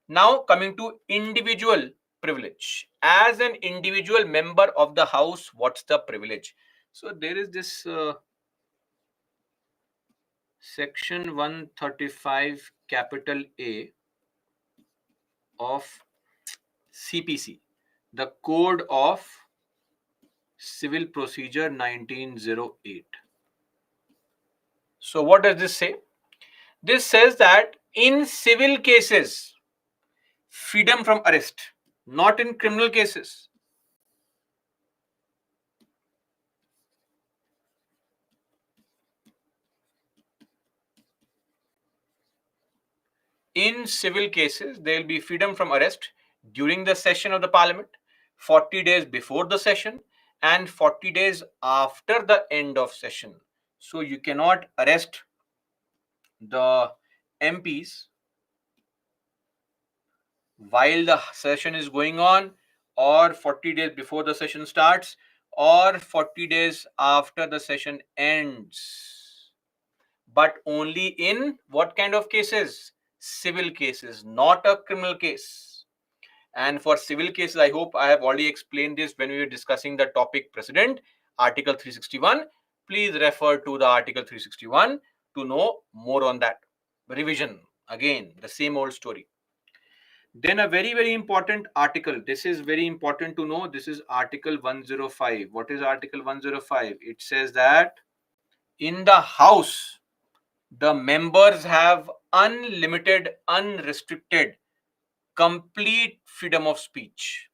Now coming to individual privilege. As an individual member of the House, what's the privilege? So there is this section 135 capital A of CPC, the Code of Civil Procedure 1908. So what does this say? This says that in civil cases, freedom from arrest, not in criminal cases. In civil cases, there will be freedom from arrest during the session of the parliament, 40 days before the session, and 40 days after the end of session. So you cannot arrest the MPs while the session is going on, or 40 days before the session starts, or 40 days after the session ends. But only in what kind of cases? Civil cases, not a criminal case. And for civil cases, I hope I have already explained this when we were discussing the topic precedent, Article 361. Please refer to the Article 361 to know more on that. Revision, again, the same old story. Then a very, very important article. This is very important to know. This is Article 105. What is Article 105? It says that in the House, the members have unlimited, unrestricted complete freedom of speech.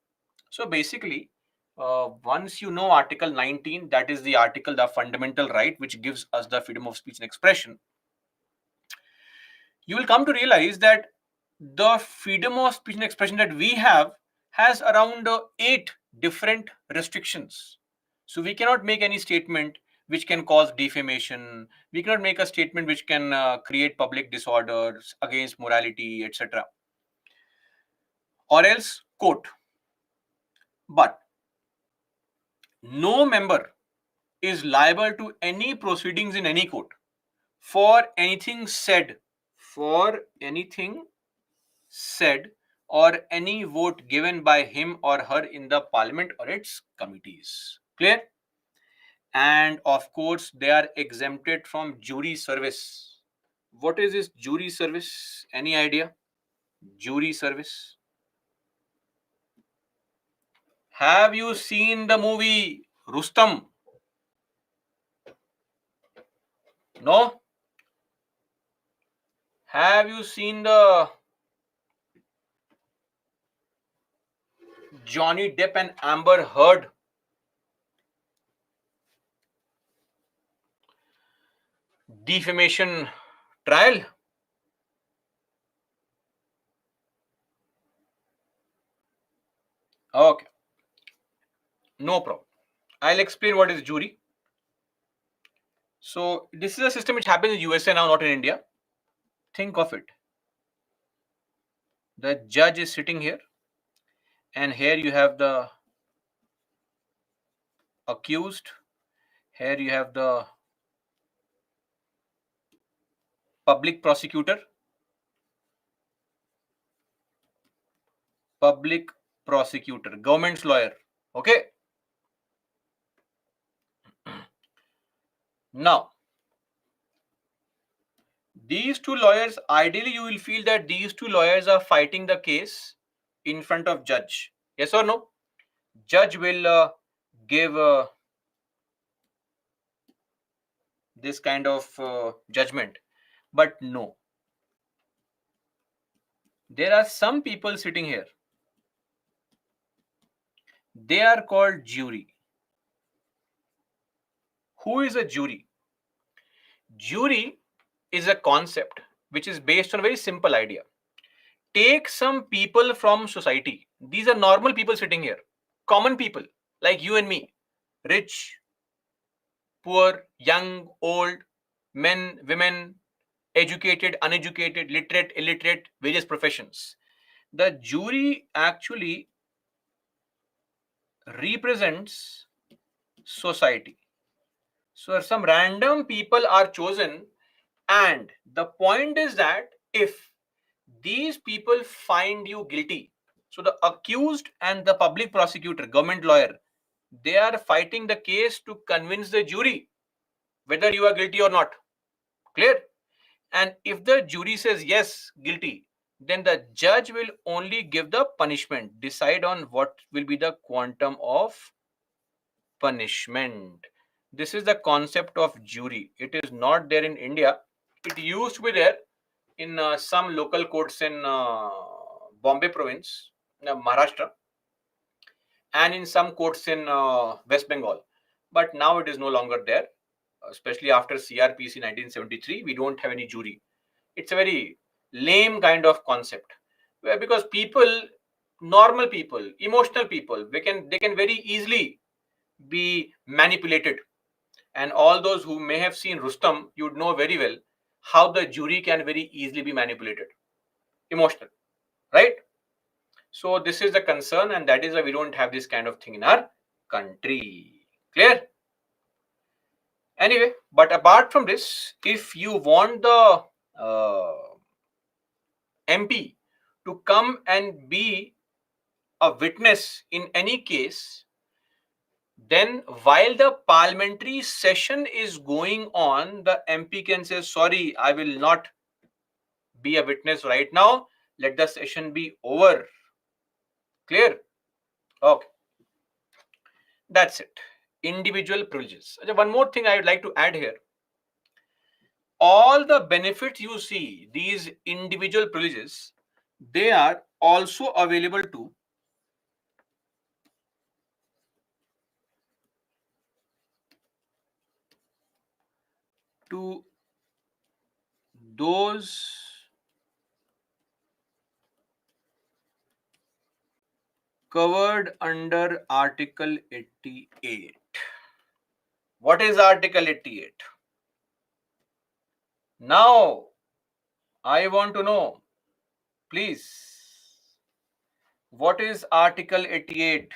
So basically, once you know Article 19, that is the article, the fundamental right, which gives us the freedom of speech and expression, you will come to realize that the freedom of speech and expression that we have has around 8 different restrictions. So we cannot make any statement which can cause defamation. We cannot make a statement which can create public disorders against morality, etc. Or else quote. But no member is liable to any proceedings in any court for anything said, for anything said, or any vote given by him or her in the parliament or its committees. Clear? And of course, they are exempted from jury service. What is this jury service? Any idea? Jury service. Have you seen the movie Rustam? No? Have you seen the Johnny Depp and Amber Heard defamation trial? Okay, no problem. I'll explain what is jury. So this is a system which happens in USA now, not in India. Think of it. The judge is sitting here, and here you have the accused. Here you have the public prosecutor. Public prosecutor, government's lawyer. Okay. Now, these two lawyers, ideally you will feel that these two lawyers are fighting the case in front of judge. Yes or no? Judge will give this kind of judgment. But no. There are some people sitting here. They are called jury. Who is a jury? Jury is a concept which is based on a very simple idea. Take some people from society. These are normal people sitting here, common people like you and me, rich, poor, young, old, men, women, educated, uneducated, literate, illiterate, various professions. The jury actually represents society. So some random people are chosen, and the point is that if these people find you guilty, so the accused and the public prosecutor, government lawyer, they are fighting the case to convince the jury whether you are guilty or not. Clear? And if the jury says yes, guilty, then the judge will only give the punishment, decide on what will be the quantum of punishment. This is the concept of jury. It is not there in India. It used to be there in some local courts in Bombay province, Maharashtra, and in some courts in West Bengal. But now it is no longer there, especially after CRPC 1973. We don't have any jury. It's a very lame kind of concept, where because people, normal people, emotional people, they can very easily be manipulated. And all those who may have seen Rustam, you would know very well how the jury can very easily be manipulated, emotional, right? So this is the concern, and that is why we don't have this kind of thing in our country. Clear? Anyway, but apart from this, if you want the MP to come and be a witness in any case, then while the parliamentary session is going on, the MP can say, sorry, I will not be a witness right now. Let the session be over. Clear? Okay. That's it. Individual privileges. One more thing I would like to add here. All the benefits you see, these individual privileges, they are also available to those covered under Article 88. What is Article 88? Now, I want to know, please, what is Article 88?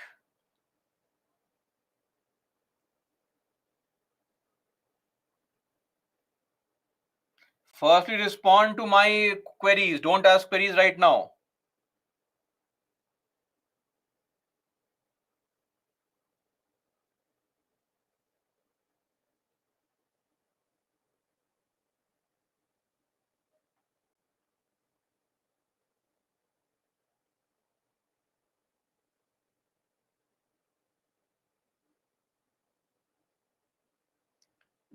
Firstly, respond to my queries. Don't ask queries right now.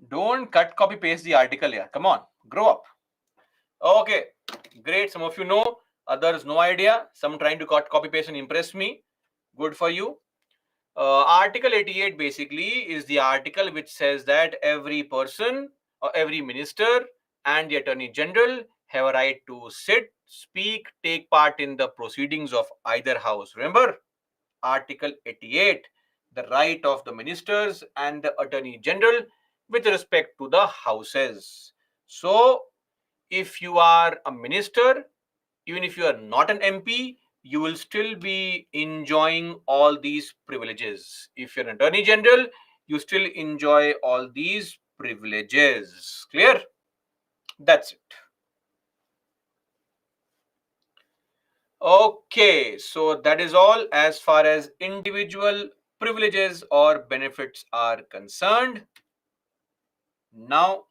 Don't cut, copy, paste the article here. Come on, grow up. Okay, great. Some of you know, others no idea. Some trying to cut, copy, paste and impress me. Good for you. Article 88 basically is the article which says that every person or every minister and the attorney general have a right to sit, speak, take part in the proceedings of either house. Remember, Article 88, the right of the ministers and the attorney general with respect to the houses. So, if you are a minister, even if you are not an MP, you will still be enjoying all these privileges. If you're an attorney general, you still enjoy all these privileges. Clear? That's it. Okay, so that is all as far as individual privileges or benefits are concerned. Now,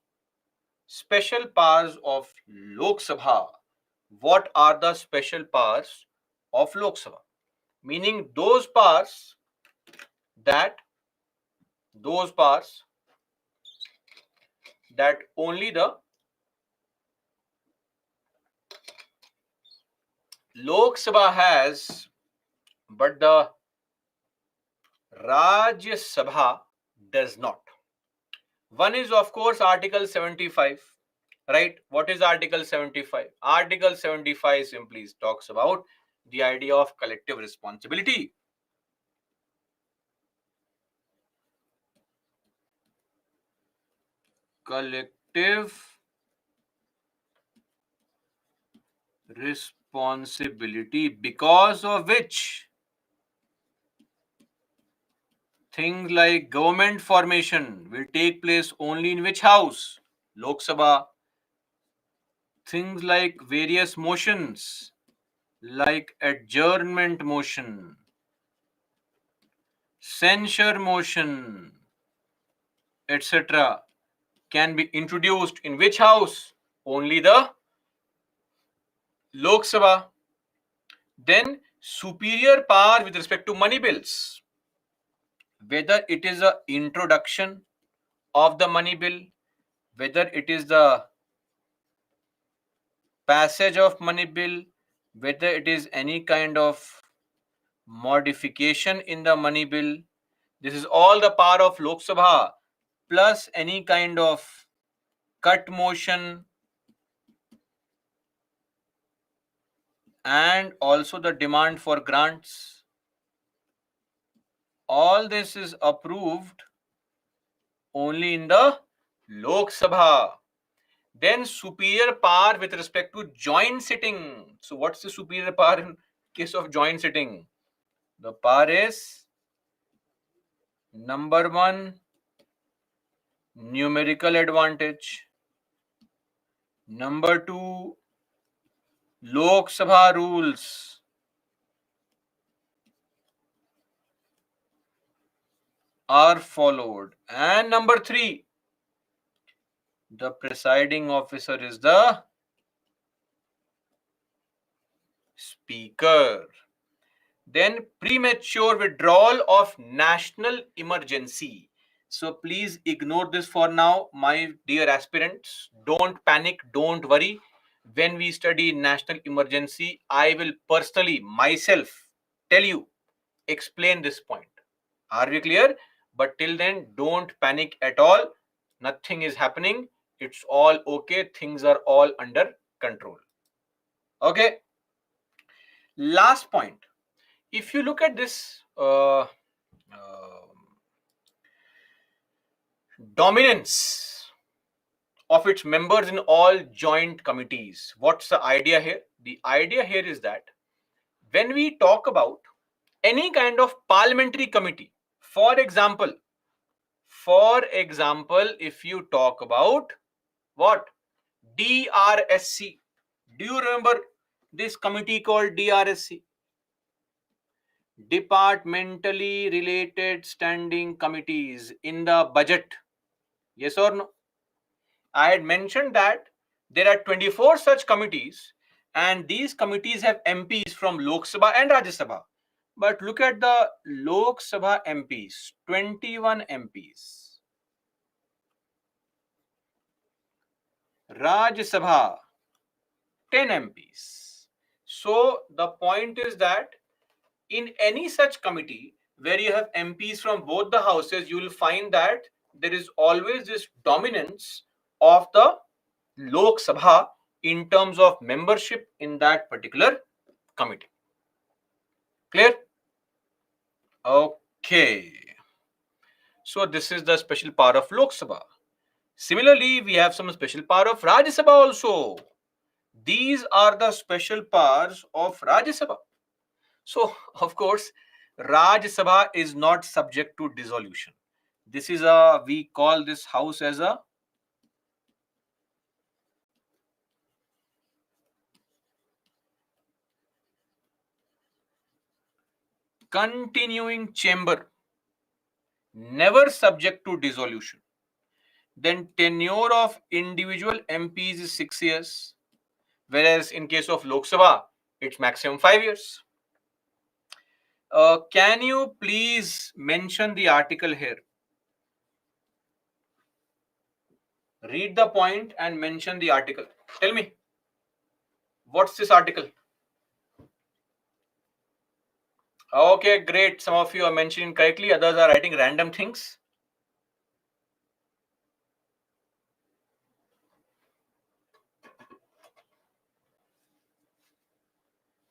special powers of Lok Sabha. What are the special powers of Lok Sabha? Meaning those powers that only the Lok Sabha has, but the Rajya Sabha does not. One is, of course, Article 75. Right? What is Article 75? Article 75 simply talks about the idea of collective responsibility. Collective responsibility, because of which things like government formation will take place only in which house? Lok Sabha. Things like various motions, like adjournment motion, censure motion, etc., can be introduced in which house? Only the Lok Sabha. Then superior power with respect to money bills, whether it is a introduction of the money bill, whether it is the passage of money bill, whether it is any kind of modification in the money bill. This is all the power of Lok Sabha, plus any kind of cut motion and also the demand for grants. All this is approved only in the Lok Sabha. Then superior power with respect to joint sitting. So what's the superior power in case of joint sitting? The power is number one, numerical advantage. Number two, Lok Sabha rules are followed. And number three, the presiding officer is the speaker. Then premature withdrawal of national emergency. So please ignore this for now, my dear aspirants. Don't panic, don't worry. when we study national emergency, I will personally myself tell you, explain this point. Are we clear? But till then, don't panic at all. Nothing is happening. It's all okay. Things are all under control. Okay. Last point. If you look at this dominance of its members in all joint committees, what's the idea here? The idea here is that when we talk about any kind of parliamentary committee, for example, if you talk about what? DRSC. Do you remember this committee called DRSC? Departmentally related standing committees in the budget. Yes or no? I had mentioned that there are 24 such committees, and these committees have MPs from Lok Sabha and Rajya Sabha. But look at the Lok Sabha MPs, 21 MPs. Rajya Sabha, 10 MPs. So the point is that in any such committee where you have MPs from both the houses, you will find that there is always this dominance of the Lok Sabha in terms of membership in that particular committee. Clear? Okay. So this is the special power of Lok Sabha. Similarly, we have some special power of Rajya Sabha also. These are the special powers of Rajya Sabha. So, of course, Rajya Sabha is not subject to dissolution. This is we call this house as a continuing chamber, never subject to dissolution. Then tenure of individual MPs is 6 years, whereas in case of Lok Sabha, it's maximum 5 years. Can you please mention the article here? Read the point and mention the article. Tell me, what's this article? Okay, great. Some of you are mentioning correctly, others are writing random things.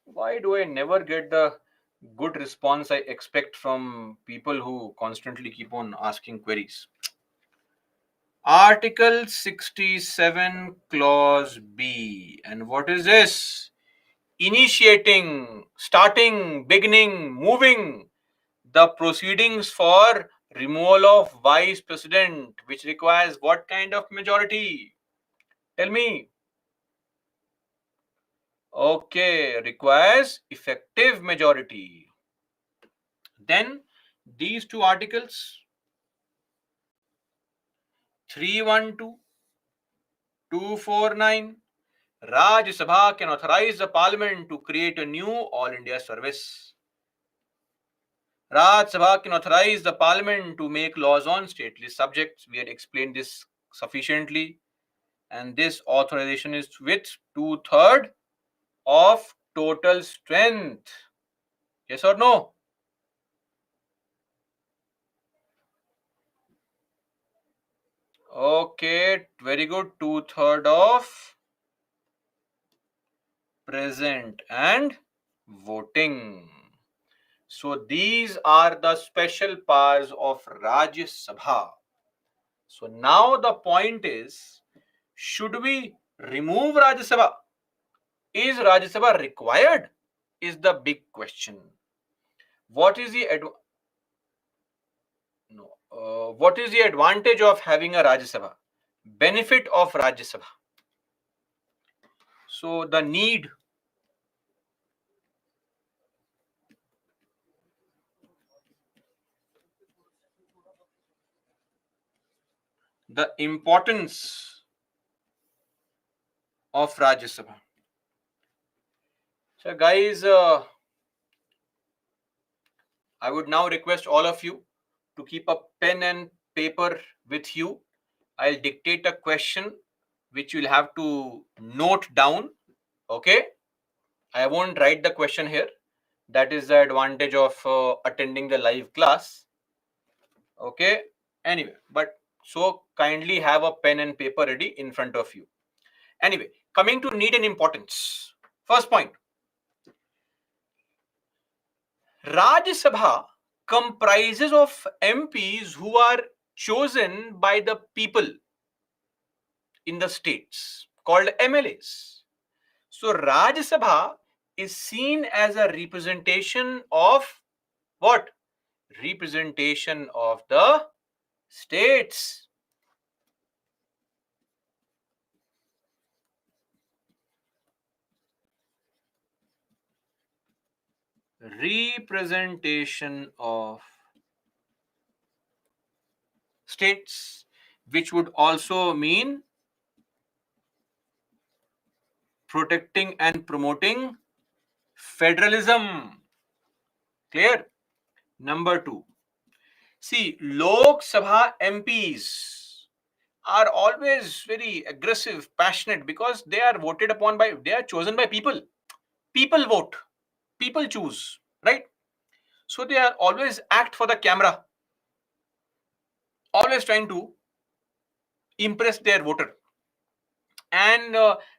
Why do I never get the good response I expect from people who constantly keep on asking queries? Article 67, Clause B. And what is this? Initiating, starting, beginning, moving the proceedings for removal of vice president, which requires what kind of majority? Tell me. Okay, requires effective majority. Then these two articles, 312, 249, Rajya Sabha can authorize the parliament to create a new All India service. Rajya Sabha can authorize the parliament to make laws on stately subjects. We had explained this sufficiently. And this authorization is with 2/3 of total strength. Yes or no? Okay, very good. 2/3 of present and voting. So these are the special powers of Rajya Sabha. So now the point is, should we remove Rajya Sabha? Is Rajya Sabha required? Is the big question. What is the what is the advantage of having a Rajya Sabha? Benefit of Rajya Sabha. So the need, the importance of Rajya Sabha. So guys, I would now request all of you to keep a pen and paper with you. I'll dictate a question which you'll have to note down. Okay, I won't write the question here. That is the advantage of attending the live class. Okay, anyway, but so kindly have a pen and paper ready in front of you. Anyway, coming to need and importance. First point, Rajya Sabha comprises of MPs who are chosen by the people in the states, called MLAs. So Rajya Sabha is seen as a representation of what? Representation of the states. Representation of states, which would also mean protecting and promoting federalism. Clear? Number two. See, Lok Sabha MPs are always very aggressive, passionate, because they are voted upon by, they are chosen by people. People vote, people choose, right? So they are always act for the camera, always trying to impress their voter. And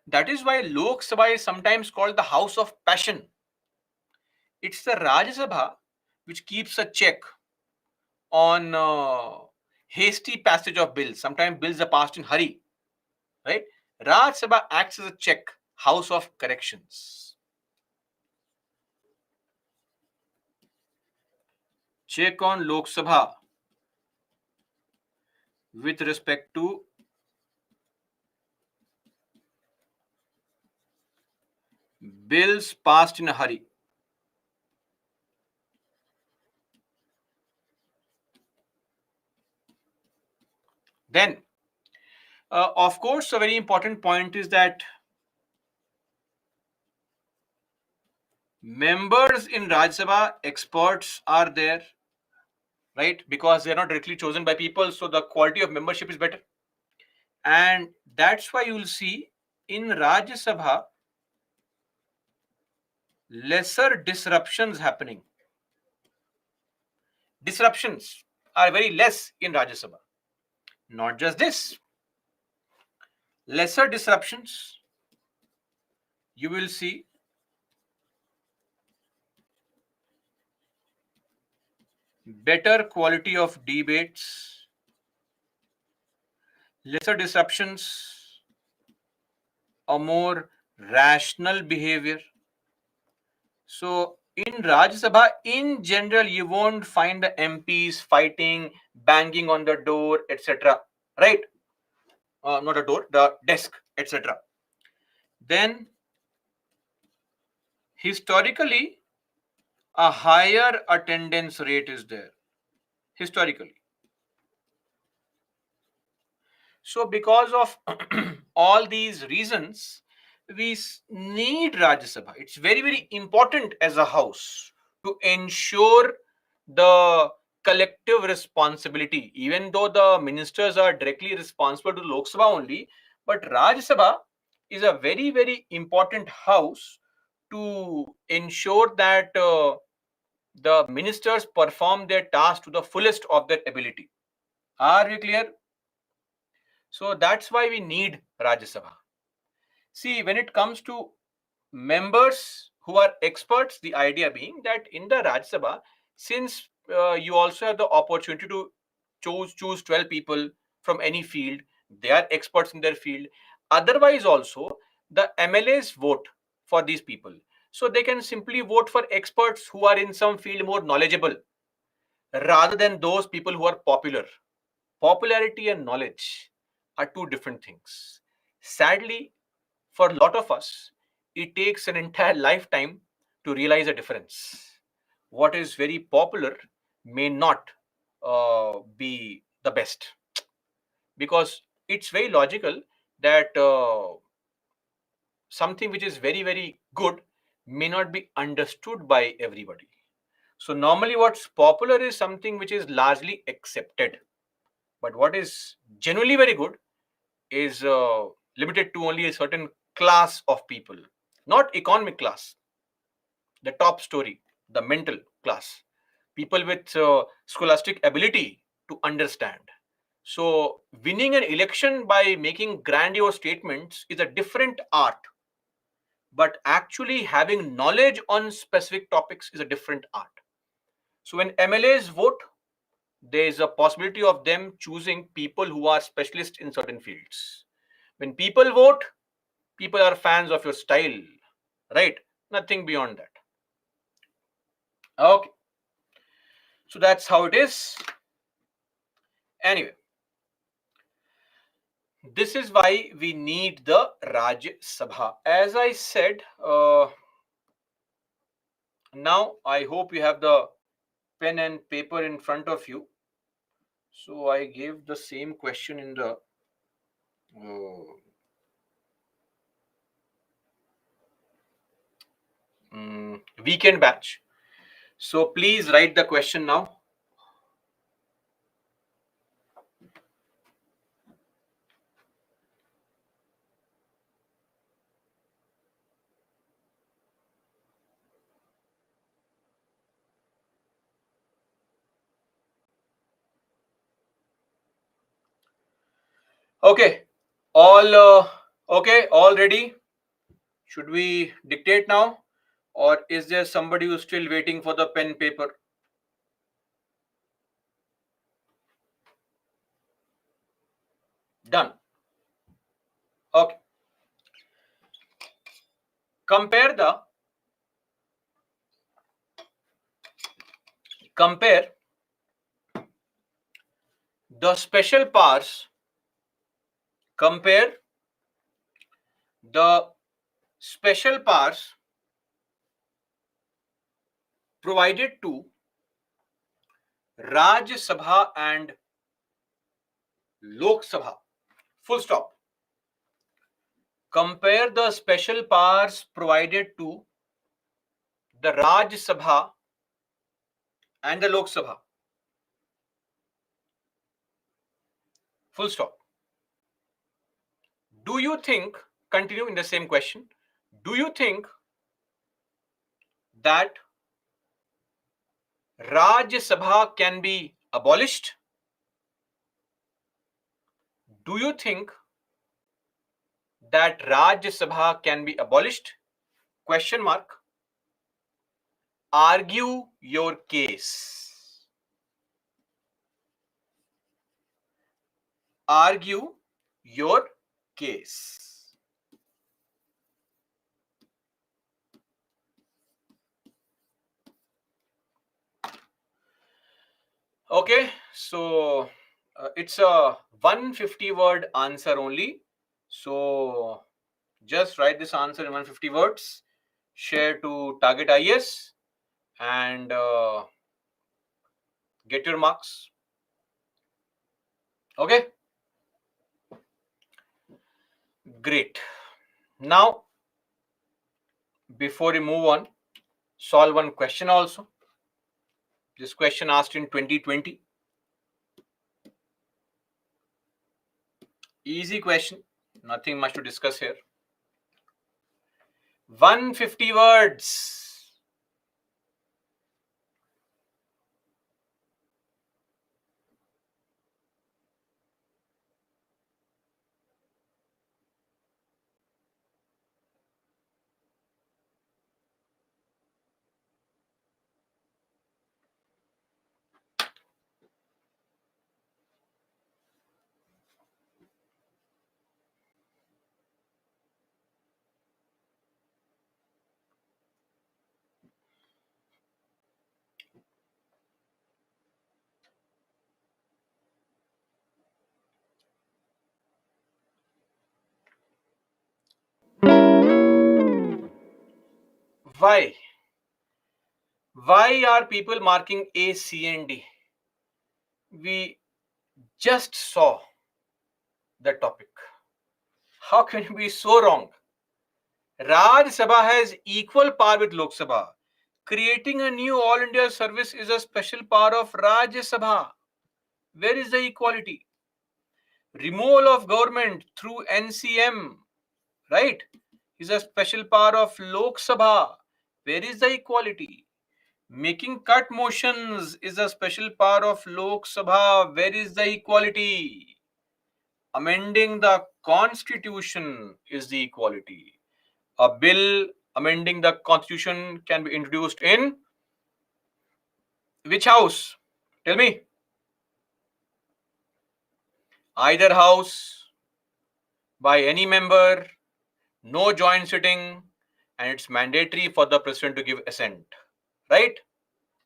that is why Lok Sabha is sometimes called the house of passion. It's the Rajya Sabha which keeps a check on hasty passage of bills. Sometimes bills are passed in hurry, right? Rajya Sabha acts as a check, house of corrections. Check on Lok Sabha with respect to bills passed in a hurry. Then, of course, a very important point is that members in Rajya Sabha, experts are there, right? Because they're not directly chosen by people, so the quality of membership is better. And that's why you'll see in Rajya Sabha lesser disruptions happening. Disruptions are very less in Rajya Sabha. Not just this, lesser disruptions, you will see better quality of debates, lesser disruptions, a more rational behavior. So in Rajya Sabha, in general, you won't find the MPs fighting, banging on the door, etc. Right? Not a door, the desk, etc. Then historically, a higher attendance rate is there. Historically. So because of all these reasons, we need Rajya Sabha. It's very, very important as a house to ensure the collective responsibility, even though the ministers are directly responsible to Lok Sabha only, but Rajya Sabha is a very, very important house to ensure that the ministers perform their task to the fullest of their ability. Are we clear? So that's why we need Rajya Sabha. See, when it comes to members who are experts, the idea being that in the Rajya Sabha, since you also have the opportunity to choose 12 people from any field, they are experts in their field. Otherwise, also the MLAs vote for these people, so they can simply vote for experts who are in some field more knowledgeable, rather than those people who are popular. Popularity and knowledge are two different things. Sadly, for a lot of us, it takes an entire lifetime to realize a difference. What is very popular may not be the best, because it's very logical that something which is very, very good may not be understood by everybody. So, normally, what's popular is something which is largely accepted. But what is genuinely very good is limited to only a certain class of people, not economic class, the top story, the mental class, people with scholastic ability to understand. So, winning an election by making grandiose statements is a different art, but actually having knowledge on specific topics is a different art. So, when MLAs vote, there is a possibility of them choosing people who are specialists in certain fields. When people vote, people are fans of your style, right? Nothing beyond that. Okay, so that's how it is. Anyway, this is why we need the Rajya Sabha. As I said, now I hope you have the pen and paper in front of you. So I gave the same question in the weekend batch. So please write the question now. Okay, all ready? Should we dictate now, or is there somebody who's still waiting for the pen paper? Done. Okay. Compare the special powers. Compare the special powers provided to Rajya Sabha and Lok Sabha. Full stop. Compare the special powers provided to the Rajya Sabha and the Lok Sabha. Full stop. Do you think, continue in the same question, do you think that Rajya Sabha can be abolished? Do you think that Rajya Sabha can be abolished? Question mark. Argue your case. Argue your case. Okay, so it's a 150 word answer only. So just write this answer in 150 words, share to Target IS, and get your marks. Okay, great. Now, before we move on, solve one question also. This question asked in 2020. Easy question, nothing much to discuss here. 150 words. Why? Why are people marking A, C, and D? We just saw the topic. How can you be so wrong? Raj Sabha has equal power with Lok Sabha. Creating a new All India service is a special power of Rajya Sabha. Where is the equality? Removal of government through NCM, right, is a special power of Lok Sabha. Where is the equality? Making cut motions is a special power of Lok Sabha. Where is the equality? Amending the constitution is the equality. A bill amending the constitution can be introduced in which house? Tell me. Either house, by any member, no joint sitting, and it's mandatory for the president to give assent. Right?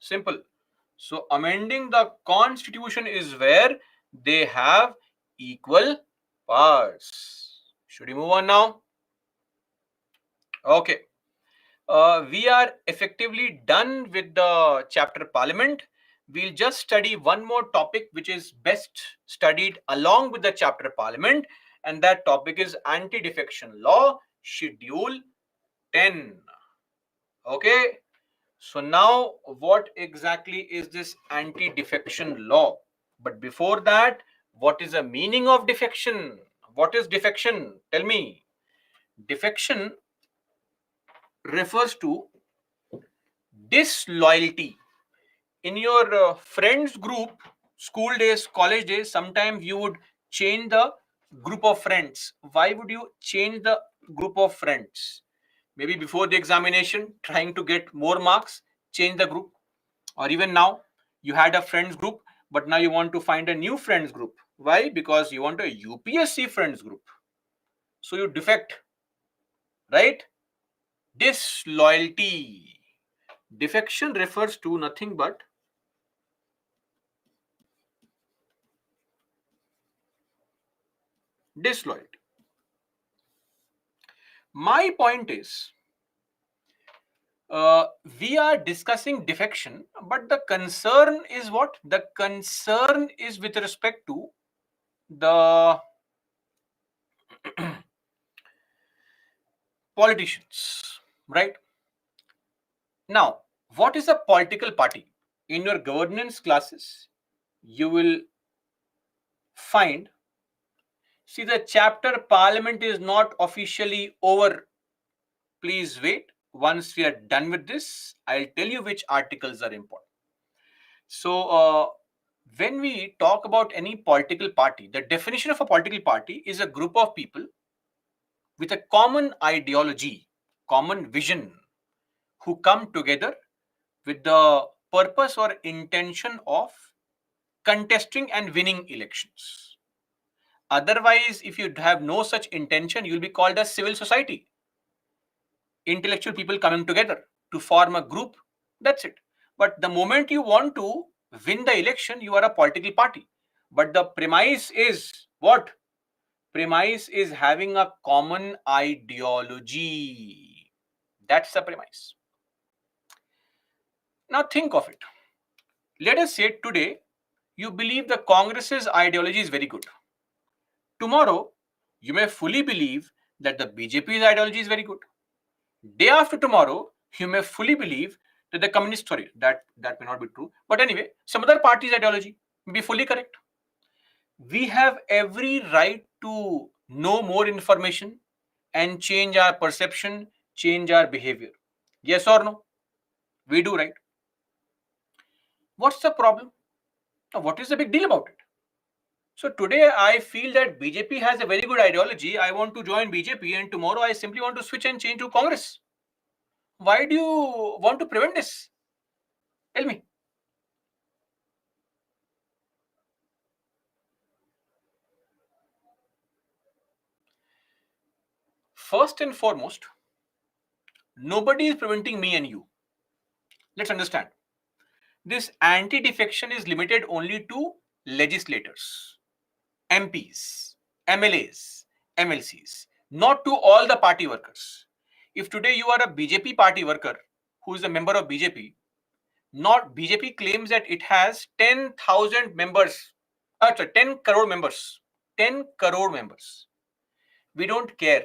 Simple. So, amending the constitution is where they have equal powers. Should we move on now? Okay. We are effectively done with the chapter Parliament. We'll just study one more topic which is best studied along with the chapter Parliament, and that topic is Anti-Defection Law, Schedule 10. Okay. So now what exactly is this anti-defection law? But before that, what is the meaning of defection? What is defection? Tell me. Defection refers to disloyalty. In your friends group, school days, college days, sometimes you would change the group of friends. Why would you change the group of friends? Maybe before the examination, trying to get more marks, change the group. Or even now, you had a friends group, but now you want to find a new friends group. Why? Because you want a UPSC friends group. So you defect, right? Disloyalty. Defection refers to nothing but disloyalty. My point is, we are discussing defection, but the concern is what? The concern is with respect to the politicians, right? Now, what is a political party? In your governance classes, you will find, see, the chapter Parliament is not officially over. Please wait. Once we are done with this, I'll tell you which articles are important. So, when we talk about any political party, the definition of a political party is a group of people with a common ideology, common vision, who come together with the purpose or intention of contesting and winning elections. Otherwise, if you have no such intention, you'll be called a civil society. Intellectual people coming together to form a group. That's it. But the moment you want to win the election, you are a political party. But the premise is what? Premise is having a common ideology. That's the premise. Now think of it. Let us say today you believe the Congress's ideology is very good. Tomorrow, you may fully believe that the BJP's ideology is very good. Day after tomorrow, you may fully believe that the communist, sorry, that may not be true. But anyway, some other party's ideology may be fully correct. We have every right to know more information and change our perception, change our behavior. Yes or no? We do, right? What's the problem? Now, what is the big deal about it? So today I feel that BJP has a very good ideology. I want to join BJP, and tomorrow I simply want to switch and change to Congress. Why do you want to prevent this? Tell me. First and foremost, nobody is preventing me and you. Let's understand. This anti-defection is limited only to legislators, MPs, MLAs, MLCs, not to all the party workers. If today you are a BJP party worker who is a member of BJP, not BJP claims that it has 10,000 members, 10 crore members, 10 crore members. We don't care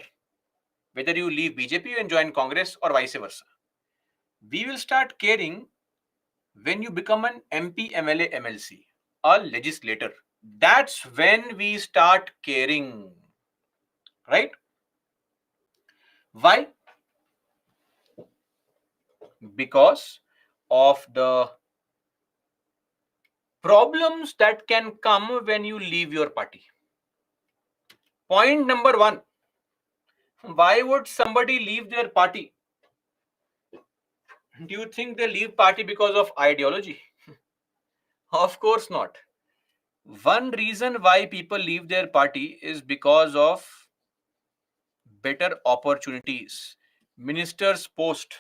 whether you leave BJP and join Congress or vice versa. We will start caring when you become an MP, MLA, MLC, a legislator. That's when we start caring, right? Why? Because of the problems that can come when you leave your party. Point number one, why would somebody leave their party? Do you think they leave party because of ideology? Of course not. One reason why people leave their party is because of better opportunities, minister's post,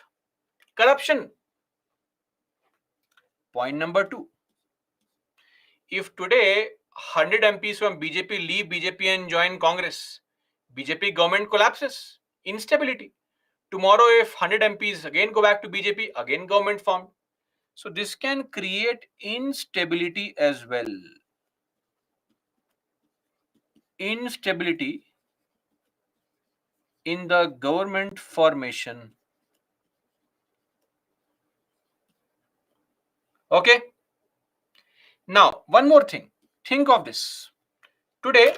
corruption. Point number two, if today 100 MPs from BJP leave BJP and join Congress, BJP government collapses, instability. Tomorrow, if 100 MPs again go back to BJP, again government formed. So this can create instability as well. Instability in the government formation. Okay. Now, one more thing. Think of this. Today,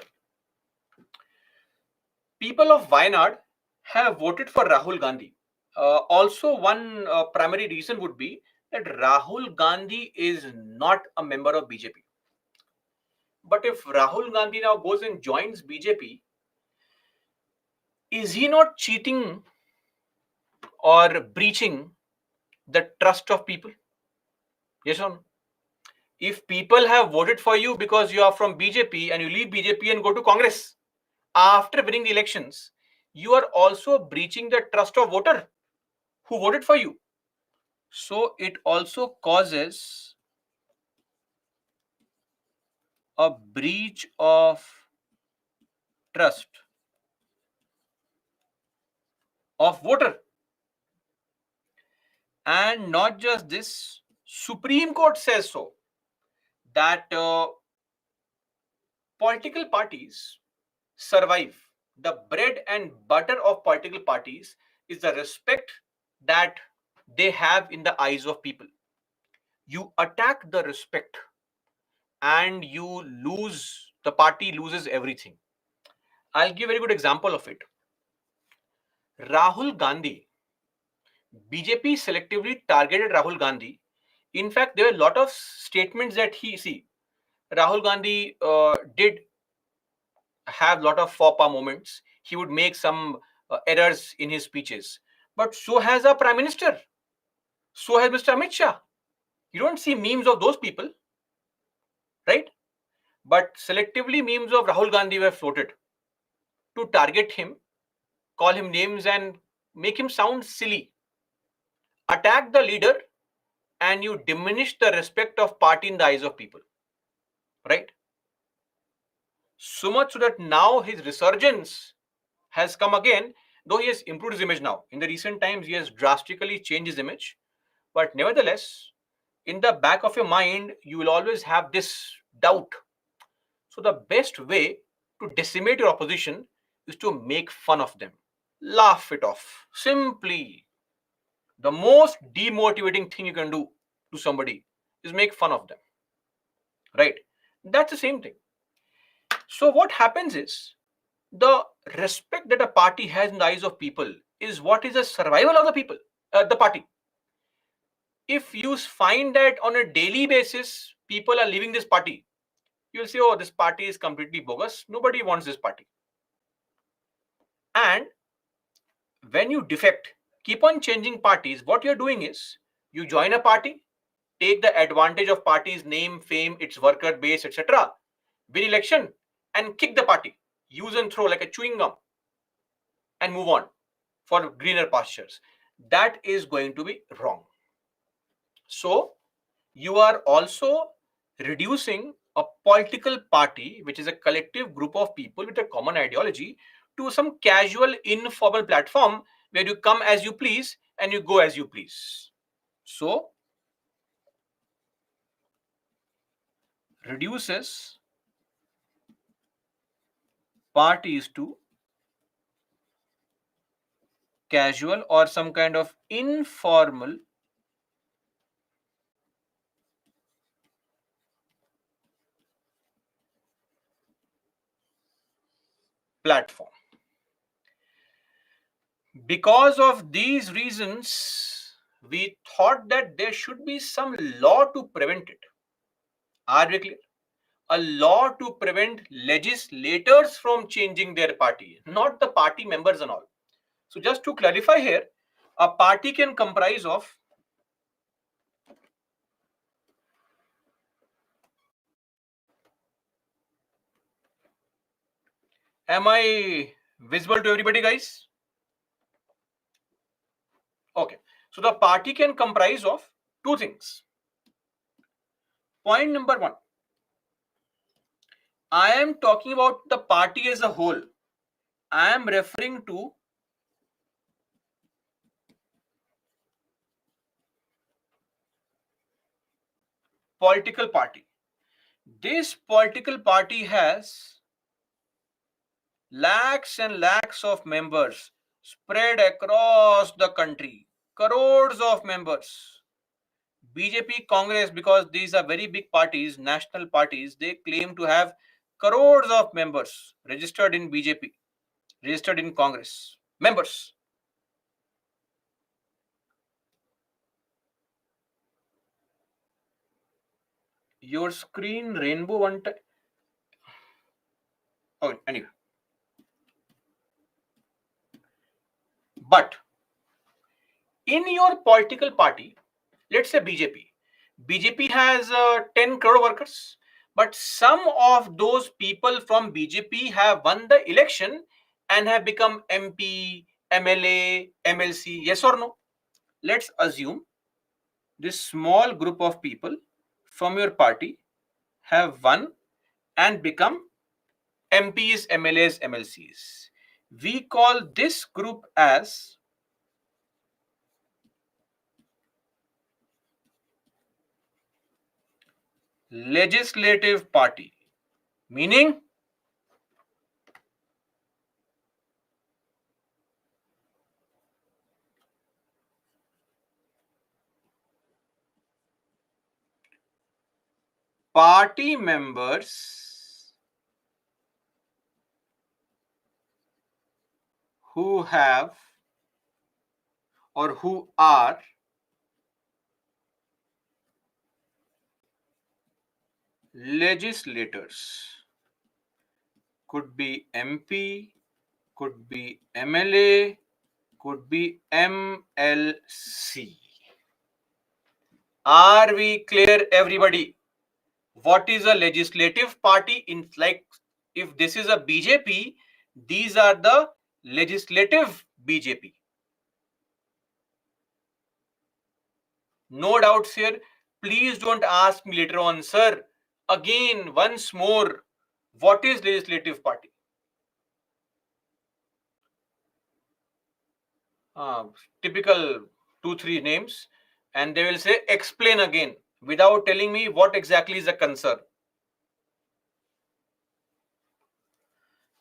people of Wayanad have voted for Rahul Gandhi. Also, one primary reason would be that Rahul Gandhi is not a member of BJP. But if Rahul Gandhi now goes and joins BJP, is he not cheating or breaching the trust of people? Yes or no? If people have voted for you because you are from BJP and you leave BJP and go to Congress after winning the elections, you are also breaching the trust of voter who voted for you. So it also causes a breach of trust of voter. And not just this, Supreme Court says so, that political parties survive. The bread and butter of political parties is the respect that they have in the eyes of people. You attack the respect and you lose, the party loses everything. I'll give a very good example of it. Rahul Gandhi, BJP selectively targeted Rahul Gandhi. In fact, there were a lot of statements that Rahul Gandhi did have a lot of faux pas moments. He would make some errors in his speeches. But so has our Prime Minister. So has Mr. Amit Shah. You don't see memes of those people, right? But selectively, memes of Rahul Gandhi were floated to target him, call him names, and make him sound silly. Attack the leader, and you diminish the respect of party in the eyes of people, right? So much so that now his resurgence has come again, though he has improved his image now. In the recent times, he has drastically changed his image. But nevertheless, in the back of your mind, you will always have this doubt. So the best way to decimate your opposition is to make fun of them, laugh it off. Simply, the most demotivating thing you can do to somebody is make fun of them, right? That's the same thing. So what happens is, the respect that a party has in the eyes of people is what is the survival of the people, the party. If you find that on a daily basis people are leaving this party, you'll say, oh, this party is completely bogus, nobody wants this party. And when you defect, keep on changing parties, what you're doing is, you join a party, take the advantage of party's name, fame, its worker base, etc., win election, and kick the party, use and throw like a chewing gum, and move on for greener pastures. That is going to be wrong. So you are also reducing a political party, which is a collective group of people with a common ideology, to some casual, informal platform where you come as you please and you go as you please. So reduces parties to casual or some kind of informal platform. Because of these reasons, we thought that there should be some law to prevent it. Are we clear? A law to prevent legislators from changing their party, not the party members and all. So just to clarify here, a party can comprise of am I visible to everybody, guys? Okay. So the party can comprise of two things. Point number one, I am talking about the party as a whole. I am referring to political party. This political party has lakhs and lakhs of members spread across the country, crores of members. BJP, Congress, because these are very big parties, national parties, they claim to have crores of members registered in BJP, registered in Congress. Members. Your screen rainbow one time. Oh, anyway. But in your political party, let's say BJP has 10 crore workers, but some of those people from BJP have won the election and have become MP, MLA, MLC. Yes or no? Let's assume this small group of people from your party have won and become MPs, MLAs, MLCs. We call this group as legislative party, meaning party members who have or who are legislators. Could be MP, could be MLA, could be MLC. Are we clear, everybody? What is a legislative party? In like, if this is a BJP, these are the legislative BJP. No doubts here. Please don't ask me later on, sir. Again, once more, what is legislative party? Typical 2-3 names, and they will say explain again without telling me what exactly is the concern.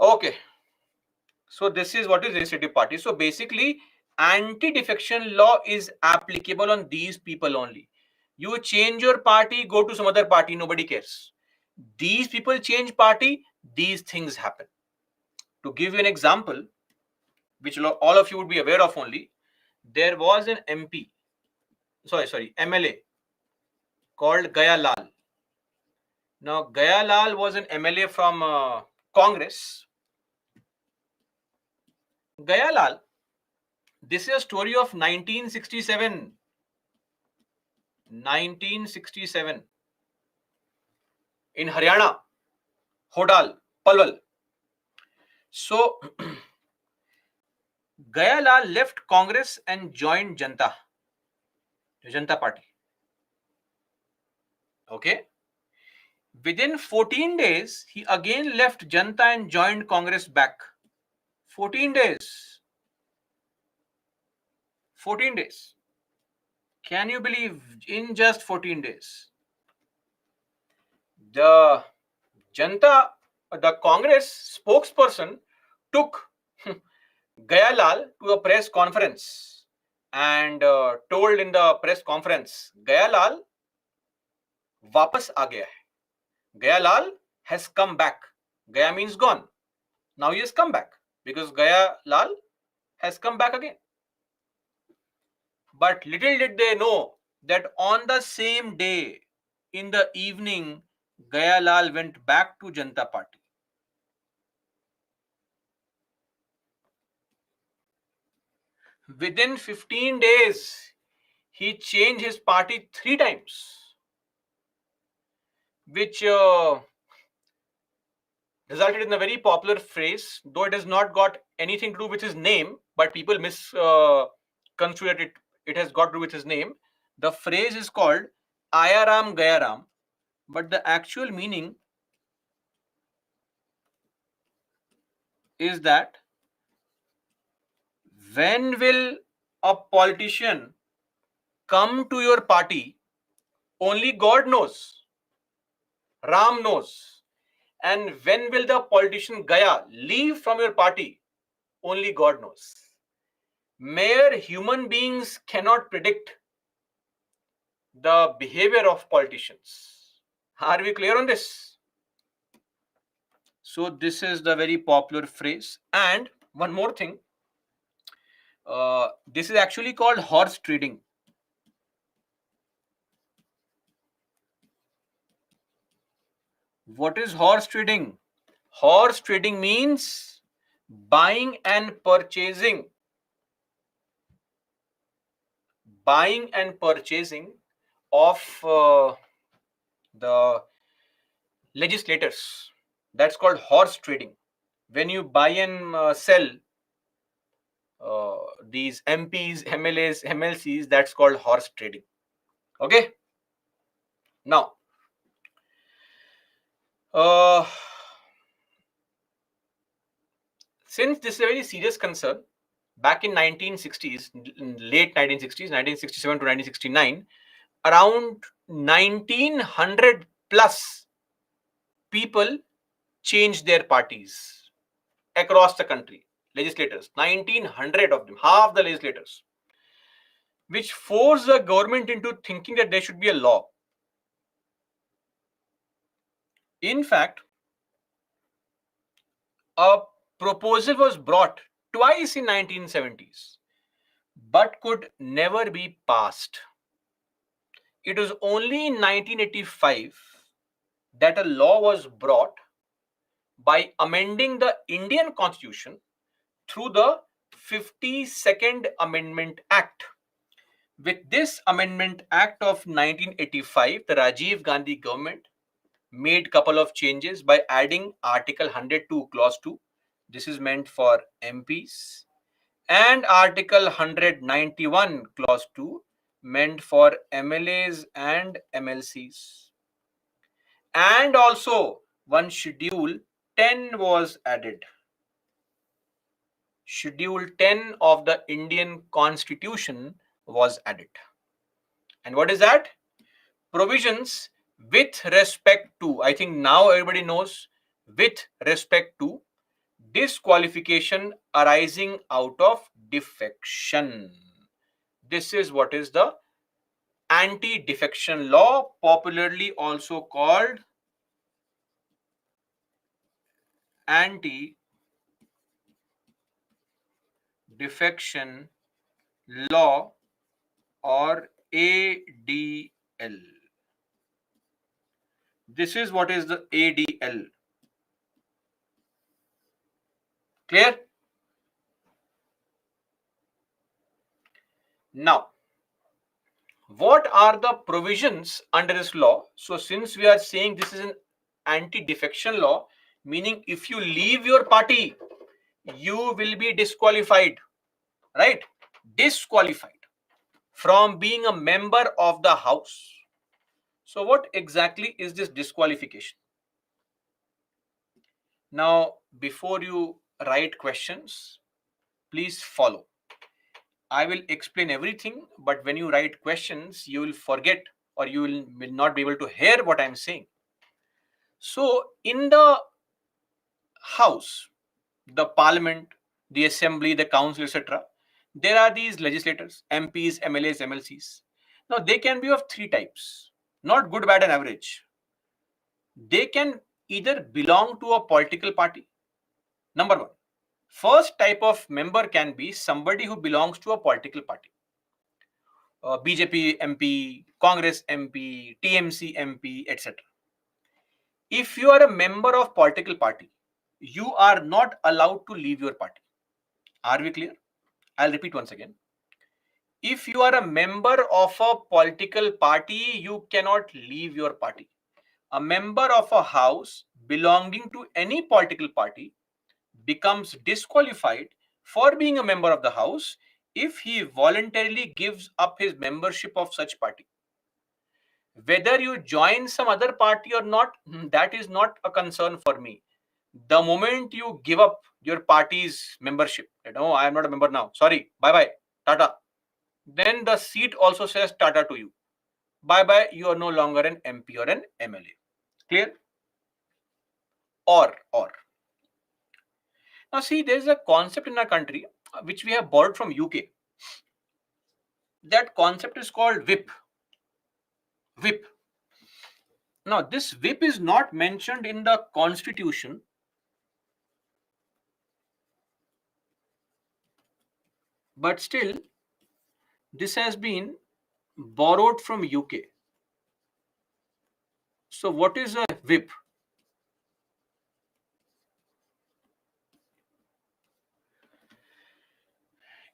Okay, so this is what is legislative party. So basically, anti-defection law is applicable on these people only. You change your party, go to some other party, nobody cares. These people change party, these things happen. To give you an example, which all of you would be aware of only, there was an MP, sorry, MLA called Gaya Lal. Now, Gaya Lal was an MLA from Congress. Gaya Lal, this is a story of 1967. 1967 in Haryana, Hodal, Palwal. So, Gaya Lal left Congress and joined Janta Party. Okay. Within 14 days, he again left Janta and joined Congress back. 14 days. 14 days. Can you believe, in just 14 days? The Congress spokesperson took Gaya Lal to a press conference and told in the press conference, Gaya Lal वापस आ गया है. Gaya Lal has come back. Gaya means gone. Now he has come back because Gaya Lal has come back again. But little did they know that on the same day, in the evening, Gaya Lal went back to Janata Party. Within 15 days, he changed his party 3 times, which resulted in a very popular phrase, though it has not got anything to do with his name, but people misconstrue it. It has got to do with his name. The phrase is called Ayaram Gayaram, but the actual meaning is that when will a politician come to your party, only God knows, Ram knows. And when will the politician Gaya leave from your party, only God knows. Mere human beings cannot predict the behavior of politicians. Are we clear on this? So this is the very popular phrase. And one more thing, this is actually called horse trading. What is horse trading? Horse trading means buying and purchasing of the legislators. That's called horse trading. When you buy and sell these MPs, MLAs, MLCs, that's called horse trading. Okay. Now, since this is a very serious concern, back in 1960s, late 1960s, 1967 to 1969, around 1900 plus people changed their parties across the country. Legislators, 1900 of them, half the legislators, which forced the government into thinking that there should be a law. In fact, a proposal was brought twice in 1970s, but could never be passed. It was only in 1985 that a law was brought by amending the Indian Constitution through the 52nd Amendment Act. With this Amendment Act of 1985, the Rajiv Gandhi government made couple of changes by adding Article 102 Clause 2. This is meant for MPs. And Article 191 Clause 2 meant for MLAs and MLCs. And also one Schedule 10 was added. Schedule 10 of the Indian Constitution was added. And what is that? Provisions with respect to, I think now everybody knows, with respect to disqualification arising out of defection. This is what is the anti-defection law, popularly also called anti-defection law or ADL. This is what is the ADL. Clear? Now, what are the provisions under this law? So since we are saying this is an anti-defection law, meaning if you leave your party, you will be disqualified, right? Disqualified from being a member of the house. So what exactly is this disqualification? Now, before you write questions, please follow. I will explain everything, but when you write questions, you will forget or you will not be able to hear what I'm saying. So, in the house, the parliament, the assembly, the council, etc., there are these legislators, MPs, MLAs, MLCs. Now, they can be of 3 types, not good, bad, and average. They can either belong to a political party, Number one, first type of member can be somebody who belongs to a political party. BJP MP, Congress MP, TMC MP, etc. If you are a member of political party, you are not allowed to leave your party. Are we clear? I'll repeat once again. If you are a member of a political party, you cannot leave your party. A member of a house belonging to any political party becomes disqualified for being a member of the house if he voluntarily gives up his membership of such party. Whether you join some other party or not, that is not a concern for me. The moment you give up your party's membership, oh, I am not a member now, sorry, bye bye, tata, then the seat also says tata to you. Bye bye, you are no longer an MP or an MLA. Clear? Or. Now see, there is a concept in our country which we have borrowed from UK. That concept is called whip. Whip. Now this whip is not mentioned in the constitution, but still this has been borrowed from UK. So what is a whip?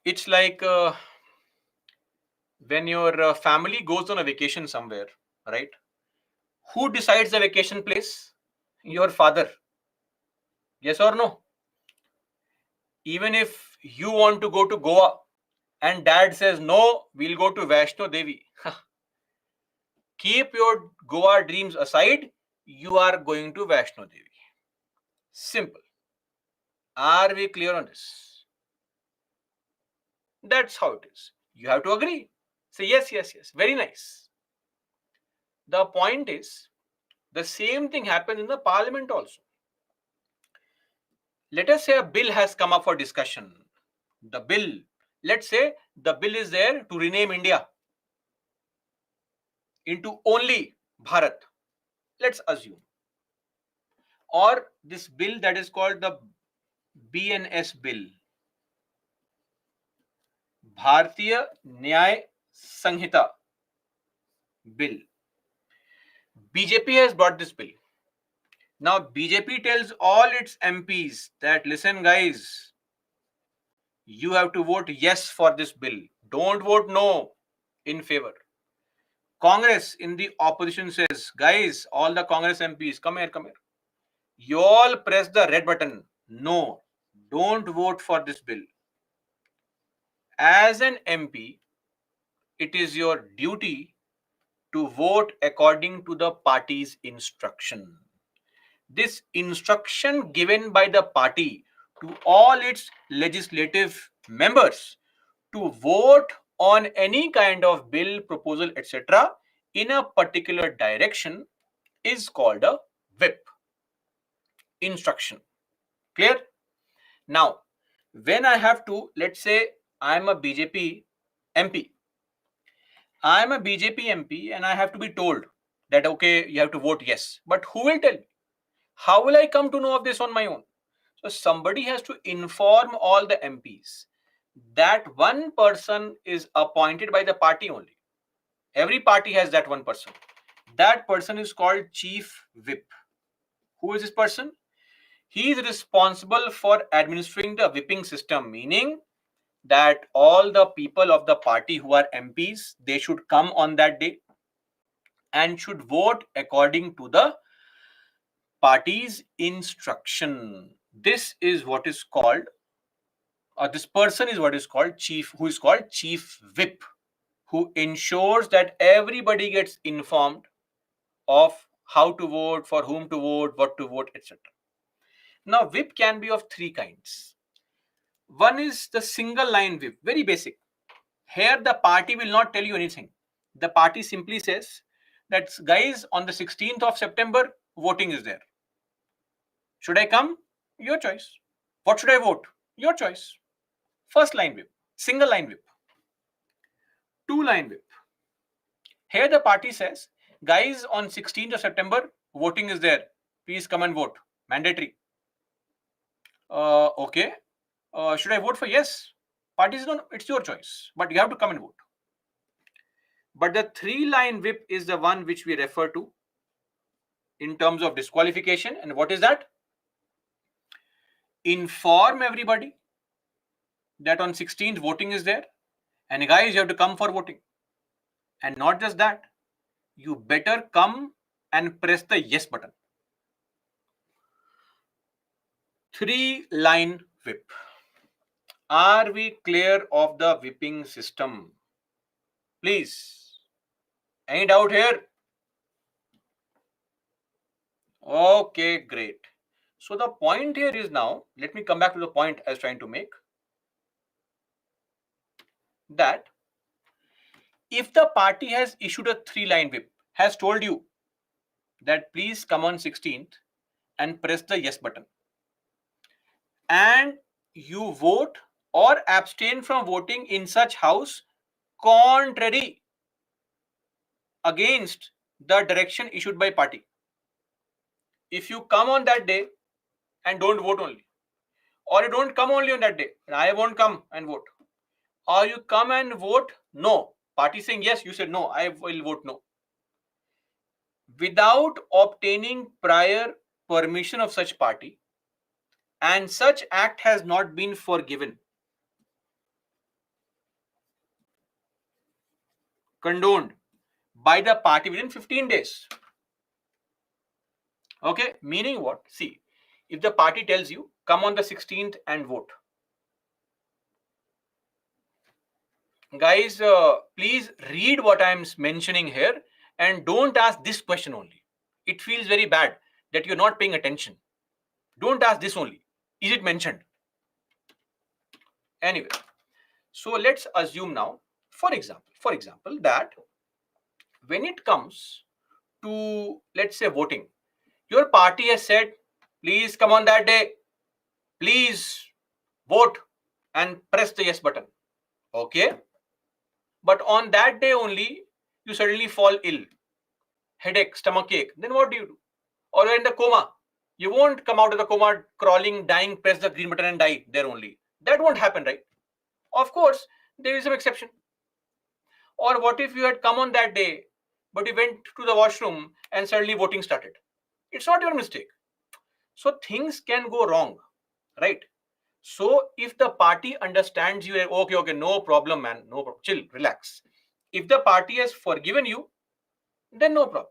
It's like when your family goes on a vacation somewhere, right? Who decides the vacation place? Your father. Yes or no? Even if you want to go to Goa and dad says, no, we'll go to Vaishno Devi. Keep your Goa dreams aside. You are going to Vaishno Devi. Simple. Are we clear on this? That's how it is. You have to agree. Say yes, yes, yes. Very nice. The point is, the same thing happens in the parliament also. Let us say a bill has come up for discussion. The bill, let's say the bill is there to rename India into only Bharat. Let's assume. Or this bill that is called the BNS bill, Bharatiya Nyay Sanhita bill. BJP has brought this bill. Now BJP tells all its MPs that, listen guys, you have to vote yes for this bill. Don't vote no in favor. Congress in the opposition says, guys, all the Congress MPs, come here, come here. You all press the red button. No, don't vote for this bill. As an MP, it is your duty to vote according to the party's instruction. This instruction given by the party to all its legislative members to vote on any kind of bill, proposal, etc. in a particular direction is called a whip. Instruction. Clear? Now, when I have to, let's say I'm a BJP MP. I'm a BJP MP and I have to be told that, okay, you have to vote yes. But who will tell me? How will I come to know of this on my own? So somebody has to inform all the MPs. That one person is appointed by the party only. Every party has that one person. That person is called Chief Whip. Who is this person? He is responsible for administering the whipping system, meaning that all the people of the party who are MPs, they should come on that day and should vote according to the party's instruction. This is what is called, or this person is what is called chief, who is called Chief Whip, who ensures that everybody gets informed of how to vote, for whom to vote, what to vote, etc. Now, whip can be of three kinds. One is the single line whip, very basic. Here, the party will not tell you anything. The party simply says that, guys, on the 16th of September, voting is there. Should I come? Your choice. What should I vote? Your choice. First line whip, single line whip. Two line whip. Here the party says, guys, on 16th of September, voting is there. Please come and vote. Mandatory. Okay. Should I vote for yes? Parties don't. It's your choice, but you have to come and vote. But the 3-line whip is the one which we refer to in terms of disqualification. And what is that? Inform everybody that on 16th voting is there, and guys, you have to come for voting. And not just that, you better come and press the yes button. 3-line whip. Are we clear of the whipping system? Please. Any doubt here? Okay, great. So the point here is now, let me come back to the point I was trying to make, that if the party has issued a 3-line whip, has told you that please come on 16th and press the yes button, and you vote or abstain from voting in such house contrary against the direction issued by party. If you come on that day and don't vote only, or you don't come only on that day, and I won't come and vote, or you come and vote no, party saying yes, you said no, I will vote no, without obtaining prior permission of such party, and such act has not been forgiven, condoned by the party within 15 days. Okay, meaning what? See, if the party tells you come on the 16th and vote, guys, please read what I'm mentioning here and don't ask this question only. It feels very bad that you're not paying attention. Don't ask this only. Is it mentioned? Anyway, so let's assume now, for example, that when it comes to, let's say, voting, your party has said, please come on that day, please vote and press the yes button. Okay. But on that day only, you suddenly fall ill, headache, stomach ache. Then what do? Or you're in the coma. You won't come out of the coma crawling, dying, press the green button and die there only. That won't happen, right? Of course, there is some exception. Or what if you had come on that day, but you went to the washroom and suddenly voting started? It's not your mistake. So things can go wrong, right? So if the party understands you, okay, no problem, man, no problem, chill, relax. If the party has forgiven you, then no problem.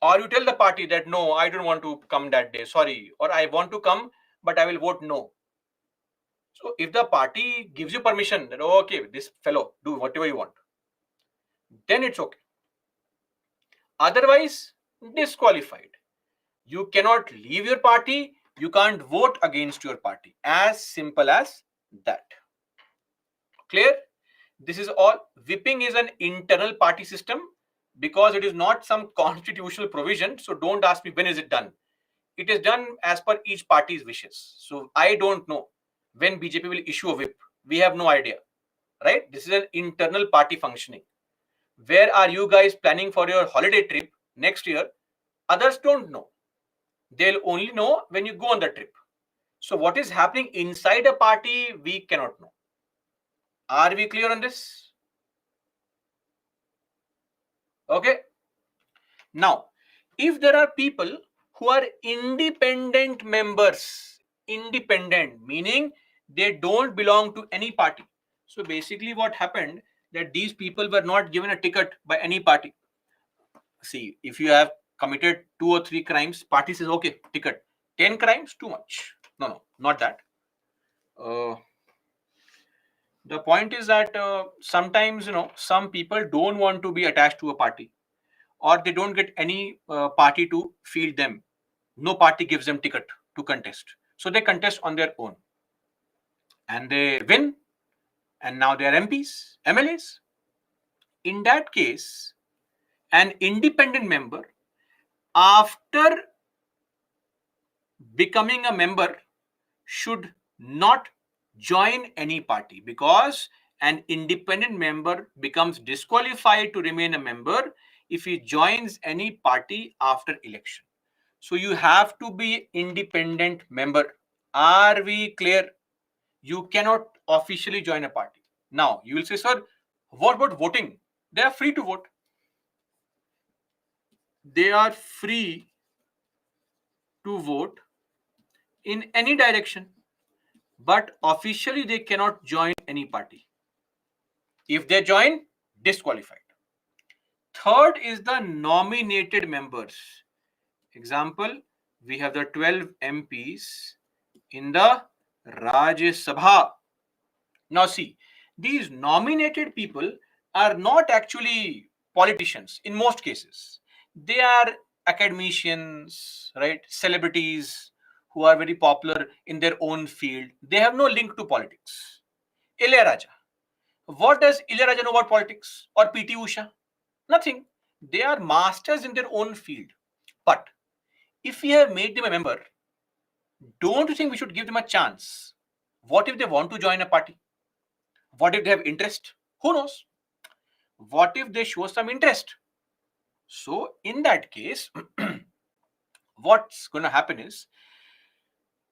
Or you tell the party that no, I don't want to come that day, sorry, or I want to come, but I will vote no. So if the party gives you permission that okay, this fellow, do whatever you want, then it's okay. Otherwise, disqualified. You cannot leave your party, you can't vote against your party. As simple as that. Clear? This is all. Whipping is an internal party system because it is not some constitutional provision. So don't ask me when is it done. It is done as per each party's wishes. So I don't know when BJP will issue a whip. We have no idea, right? This is an internal party functioning. Where are you guys planning for your holiday trip next year? Others don't know. They'll only know when you go on the trip. So what is happening inside a party, we cannot know. Are we clear on this? Okay. Now, if there are people who are independent members, independent meaning they don't belong to any party. So basically what happened that these people were not given a ticket by any party. See, if you have committed 2 or 3 crimes, party says, okay, ticket. 10 crimes, too much. No, not that. The point is that sometimes, some people don't want to be attached to a party, or they don't get any party to field them. No party gives them ticket to contest. So they contest on their own. And they win. And now they are MPs, MLAs. In that case, an independent member, after becoming a member, should not join any party, because an independent member becomes disqualified to remain a member if he joins any party after election. So you have to be independent member. Are we clear? You cannot officially join a party. Now, you will say, sir, what about voting? They are free to vote. They are free to vote in any direction, but officially they cannot join any party. If they join, disqualified. Third is the nominated members. Example, we have the 12 MPs in the Rajya Sabha. Now see, these nominated people are not actually politicians in most cases. They are academicians, right? Celebrities who are very popular in their own field. They have no link to politics. Ilayaraja. What does Ilayaraja know about politics or PT Usha? Nothing. They are masters in their own field. But if we have made them a member, don't you think we should give them a chance? What if they want to join a party? What if they have interest? Who knows? What if they show some interest? So, in that case, what's going to happen is,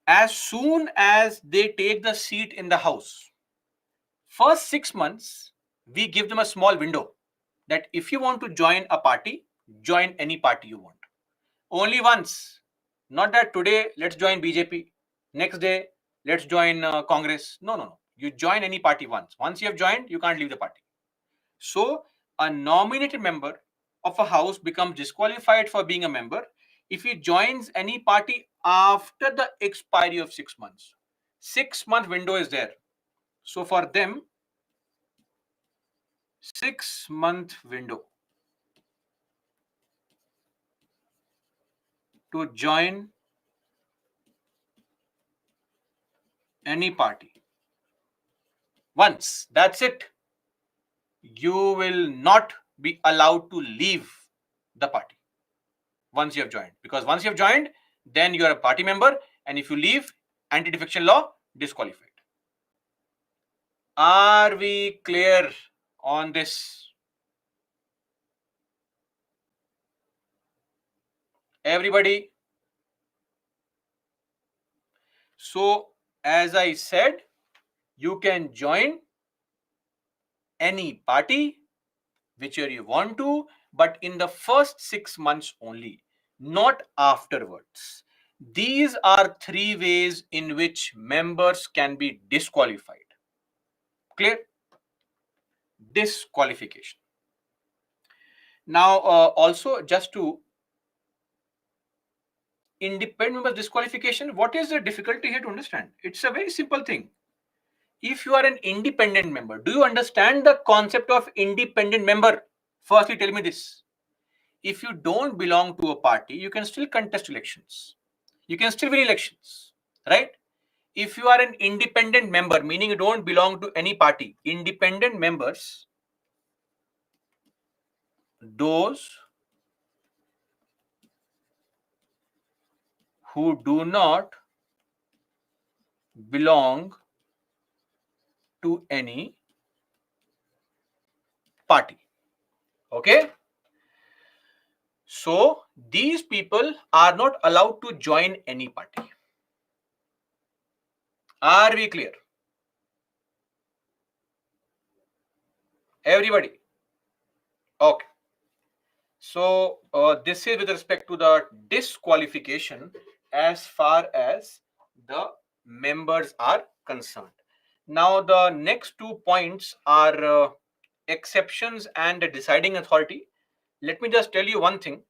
as soon as they take the seat in the house, first 6 months, we give them a small window that if you want to join a party, join any party you want. Only once. Not that today, let's join BJP. Next day, let's join Congress. No, no, no. You join any party once. Once you have joined, you can't leave the party. So, a nominated member of a house becomes disqualified for being a member if he joins any party after the expiry of 6 months. 6 month window is there. So, for them, 6 month window to join any party. Once, that's it. You will not be allowed to leave the party once you have joined. Because once you have joined, then you are a party member, and if you leave, anti-defection law, disqualified. Are we clear on this? Everybody? So, as I said, you can join any party, whichever you want to, but in the first 6 months only, not afterwards. These are 3 ways in which members can be disqualified. Clear? Disqualification. Now, also, just to independent members disqualification, what is the difficulty here to understand? It's a very simple thing. If you are an independent member, do you understand the concept of independent member? Firstly, tell me this. If you don't belong to a party, you can still contest elections. You can still win elections, right? If you are an independent member, meaning you don't belong to any party, independent members, those who do not belong to any party. Okay? So, these people are not allowed to join any party. Are we clear? Everybody? Okay. So, this is with respect to the disqualification as far as the members are concerned. Now, the next 2 points are exceptions and the deciding authority. Let me just tell you one thing.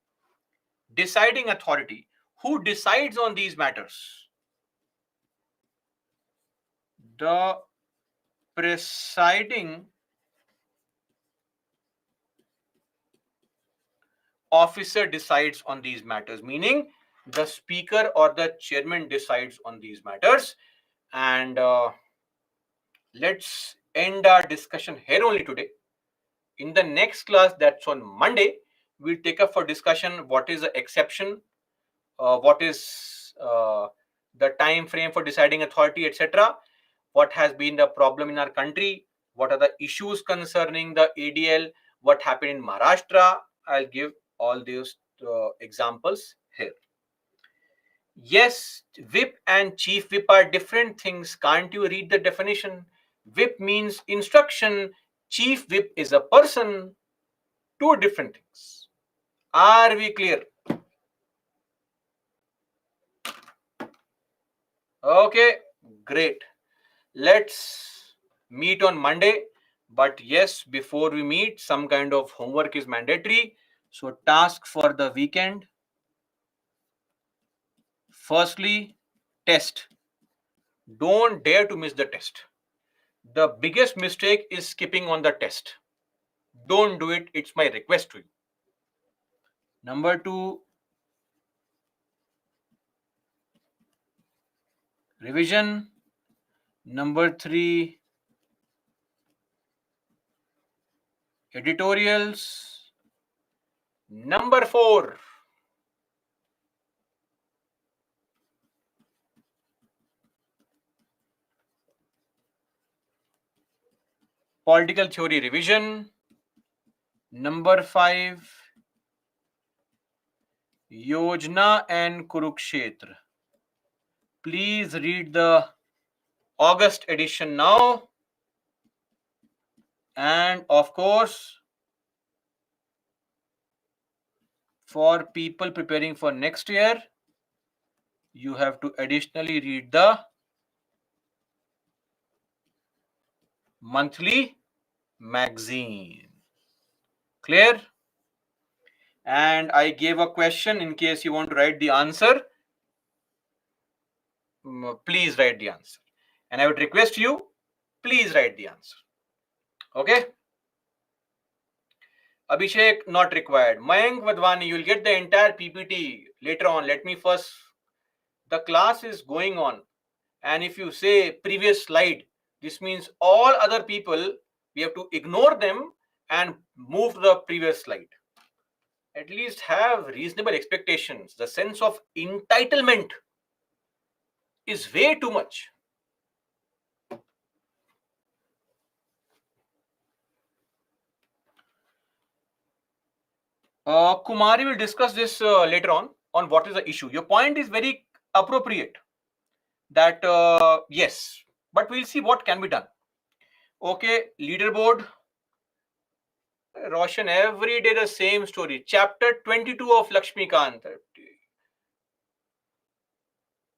Deciding authority. Who decides on these matters? The presiding officer decides on these matters, meaning the speaker or the chairman decides on these matters. And let's end our discussion here only today. In the next class, that's on Monday, we'll take up for discussion what is the exception, what is the time frame for deciding authority, etc. What has been the problem in our country, what are the issues concerning the ADL, what happened in Maharashtra. I'll give all these examples here. Yes, whip and chief whip are different things. Can't you read the definition? Whip means instruction, chief whip is a person. Two different things. Are we clear? Okay, great. Let's meet on Monday. But yes, before we meet, some kind of homework is mandatory. So, task for the weekend. Firstly, test. Don't dare to miss the test. The biggest mistake is skipping on the test. Don't do it. It's my request to you. Number two, revision. Number three, editorials. Number four, political theory revision. Number five, Yojana and Kurukshetra. Please read the August edition now. And of course, for people preparing for next year, you have to additionally read the monthly magazine. Clear? And I gave a question in case you want to write the answer. Please write the answer. And I would request you, please write the answer. Okay? Abhishek, not required. Mayank Vadwani, you'll get the entire PPT later on. Let me first. The class is going on. And if you say previous slide, this means all other people, we have to ignore them and move to the previous slide. At least have reasonable expectations. The sense of entitlement is way too much. Kumari will discuss this later on what is the issue. Your point is very appropriate that yes, but we'll see what can be done. Okay, leaderboard. Roshan, every day the same story. Chapter 22 of Lakshmikant.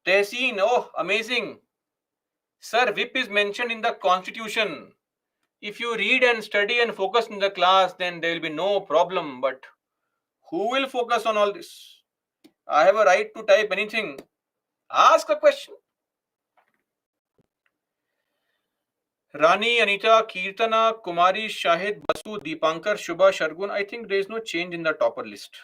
Tehseen, oh, amazing. Sir, whip is mentioned in the constitution. If you read and study and focus in the class, then there will be no problem. But who will focus on all this? I have a right to type anything. Ask a question. Rani, Anita, Kirtana, Kumari, Shahid, Basu, Deepankar, Shubha, Shargun. I think there is no change in the topper list.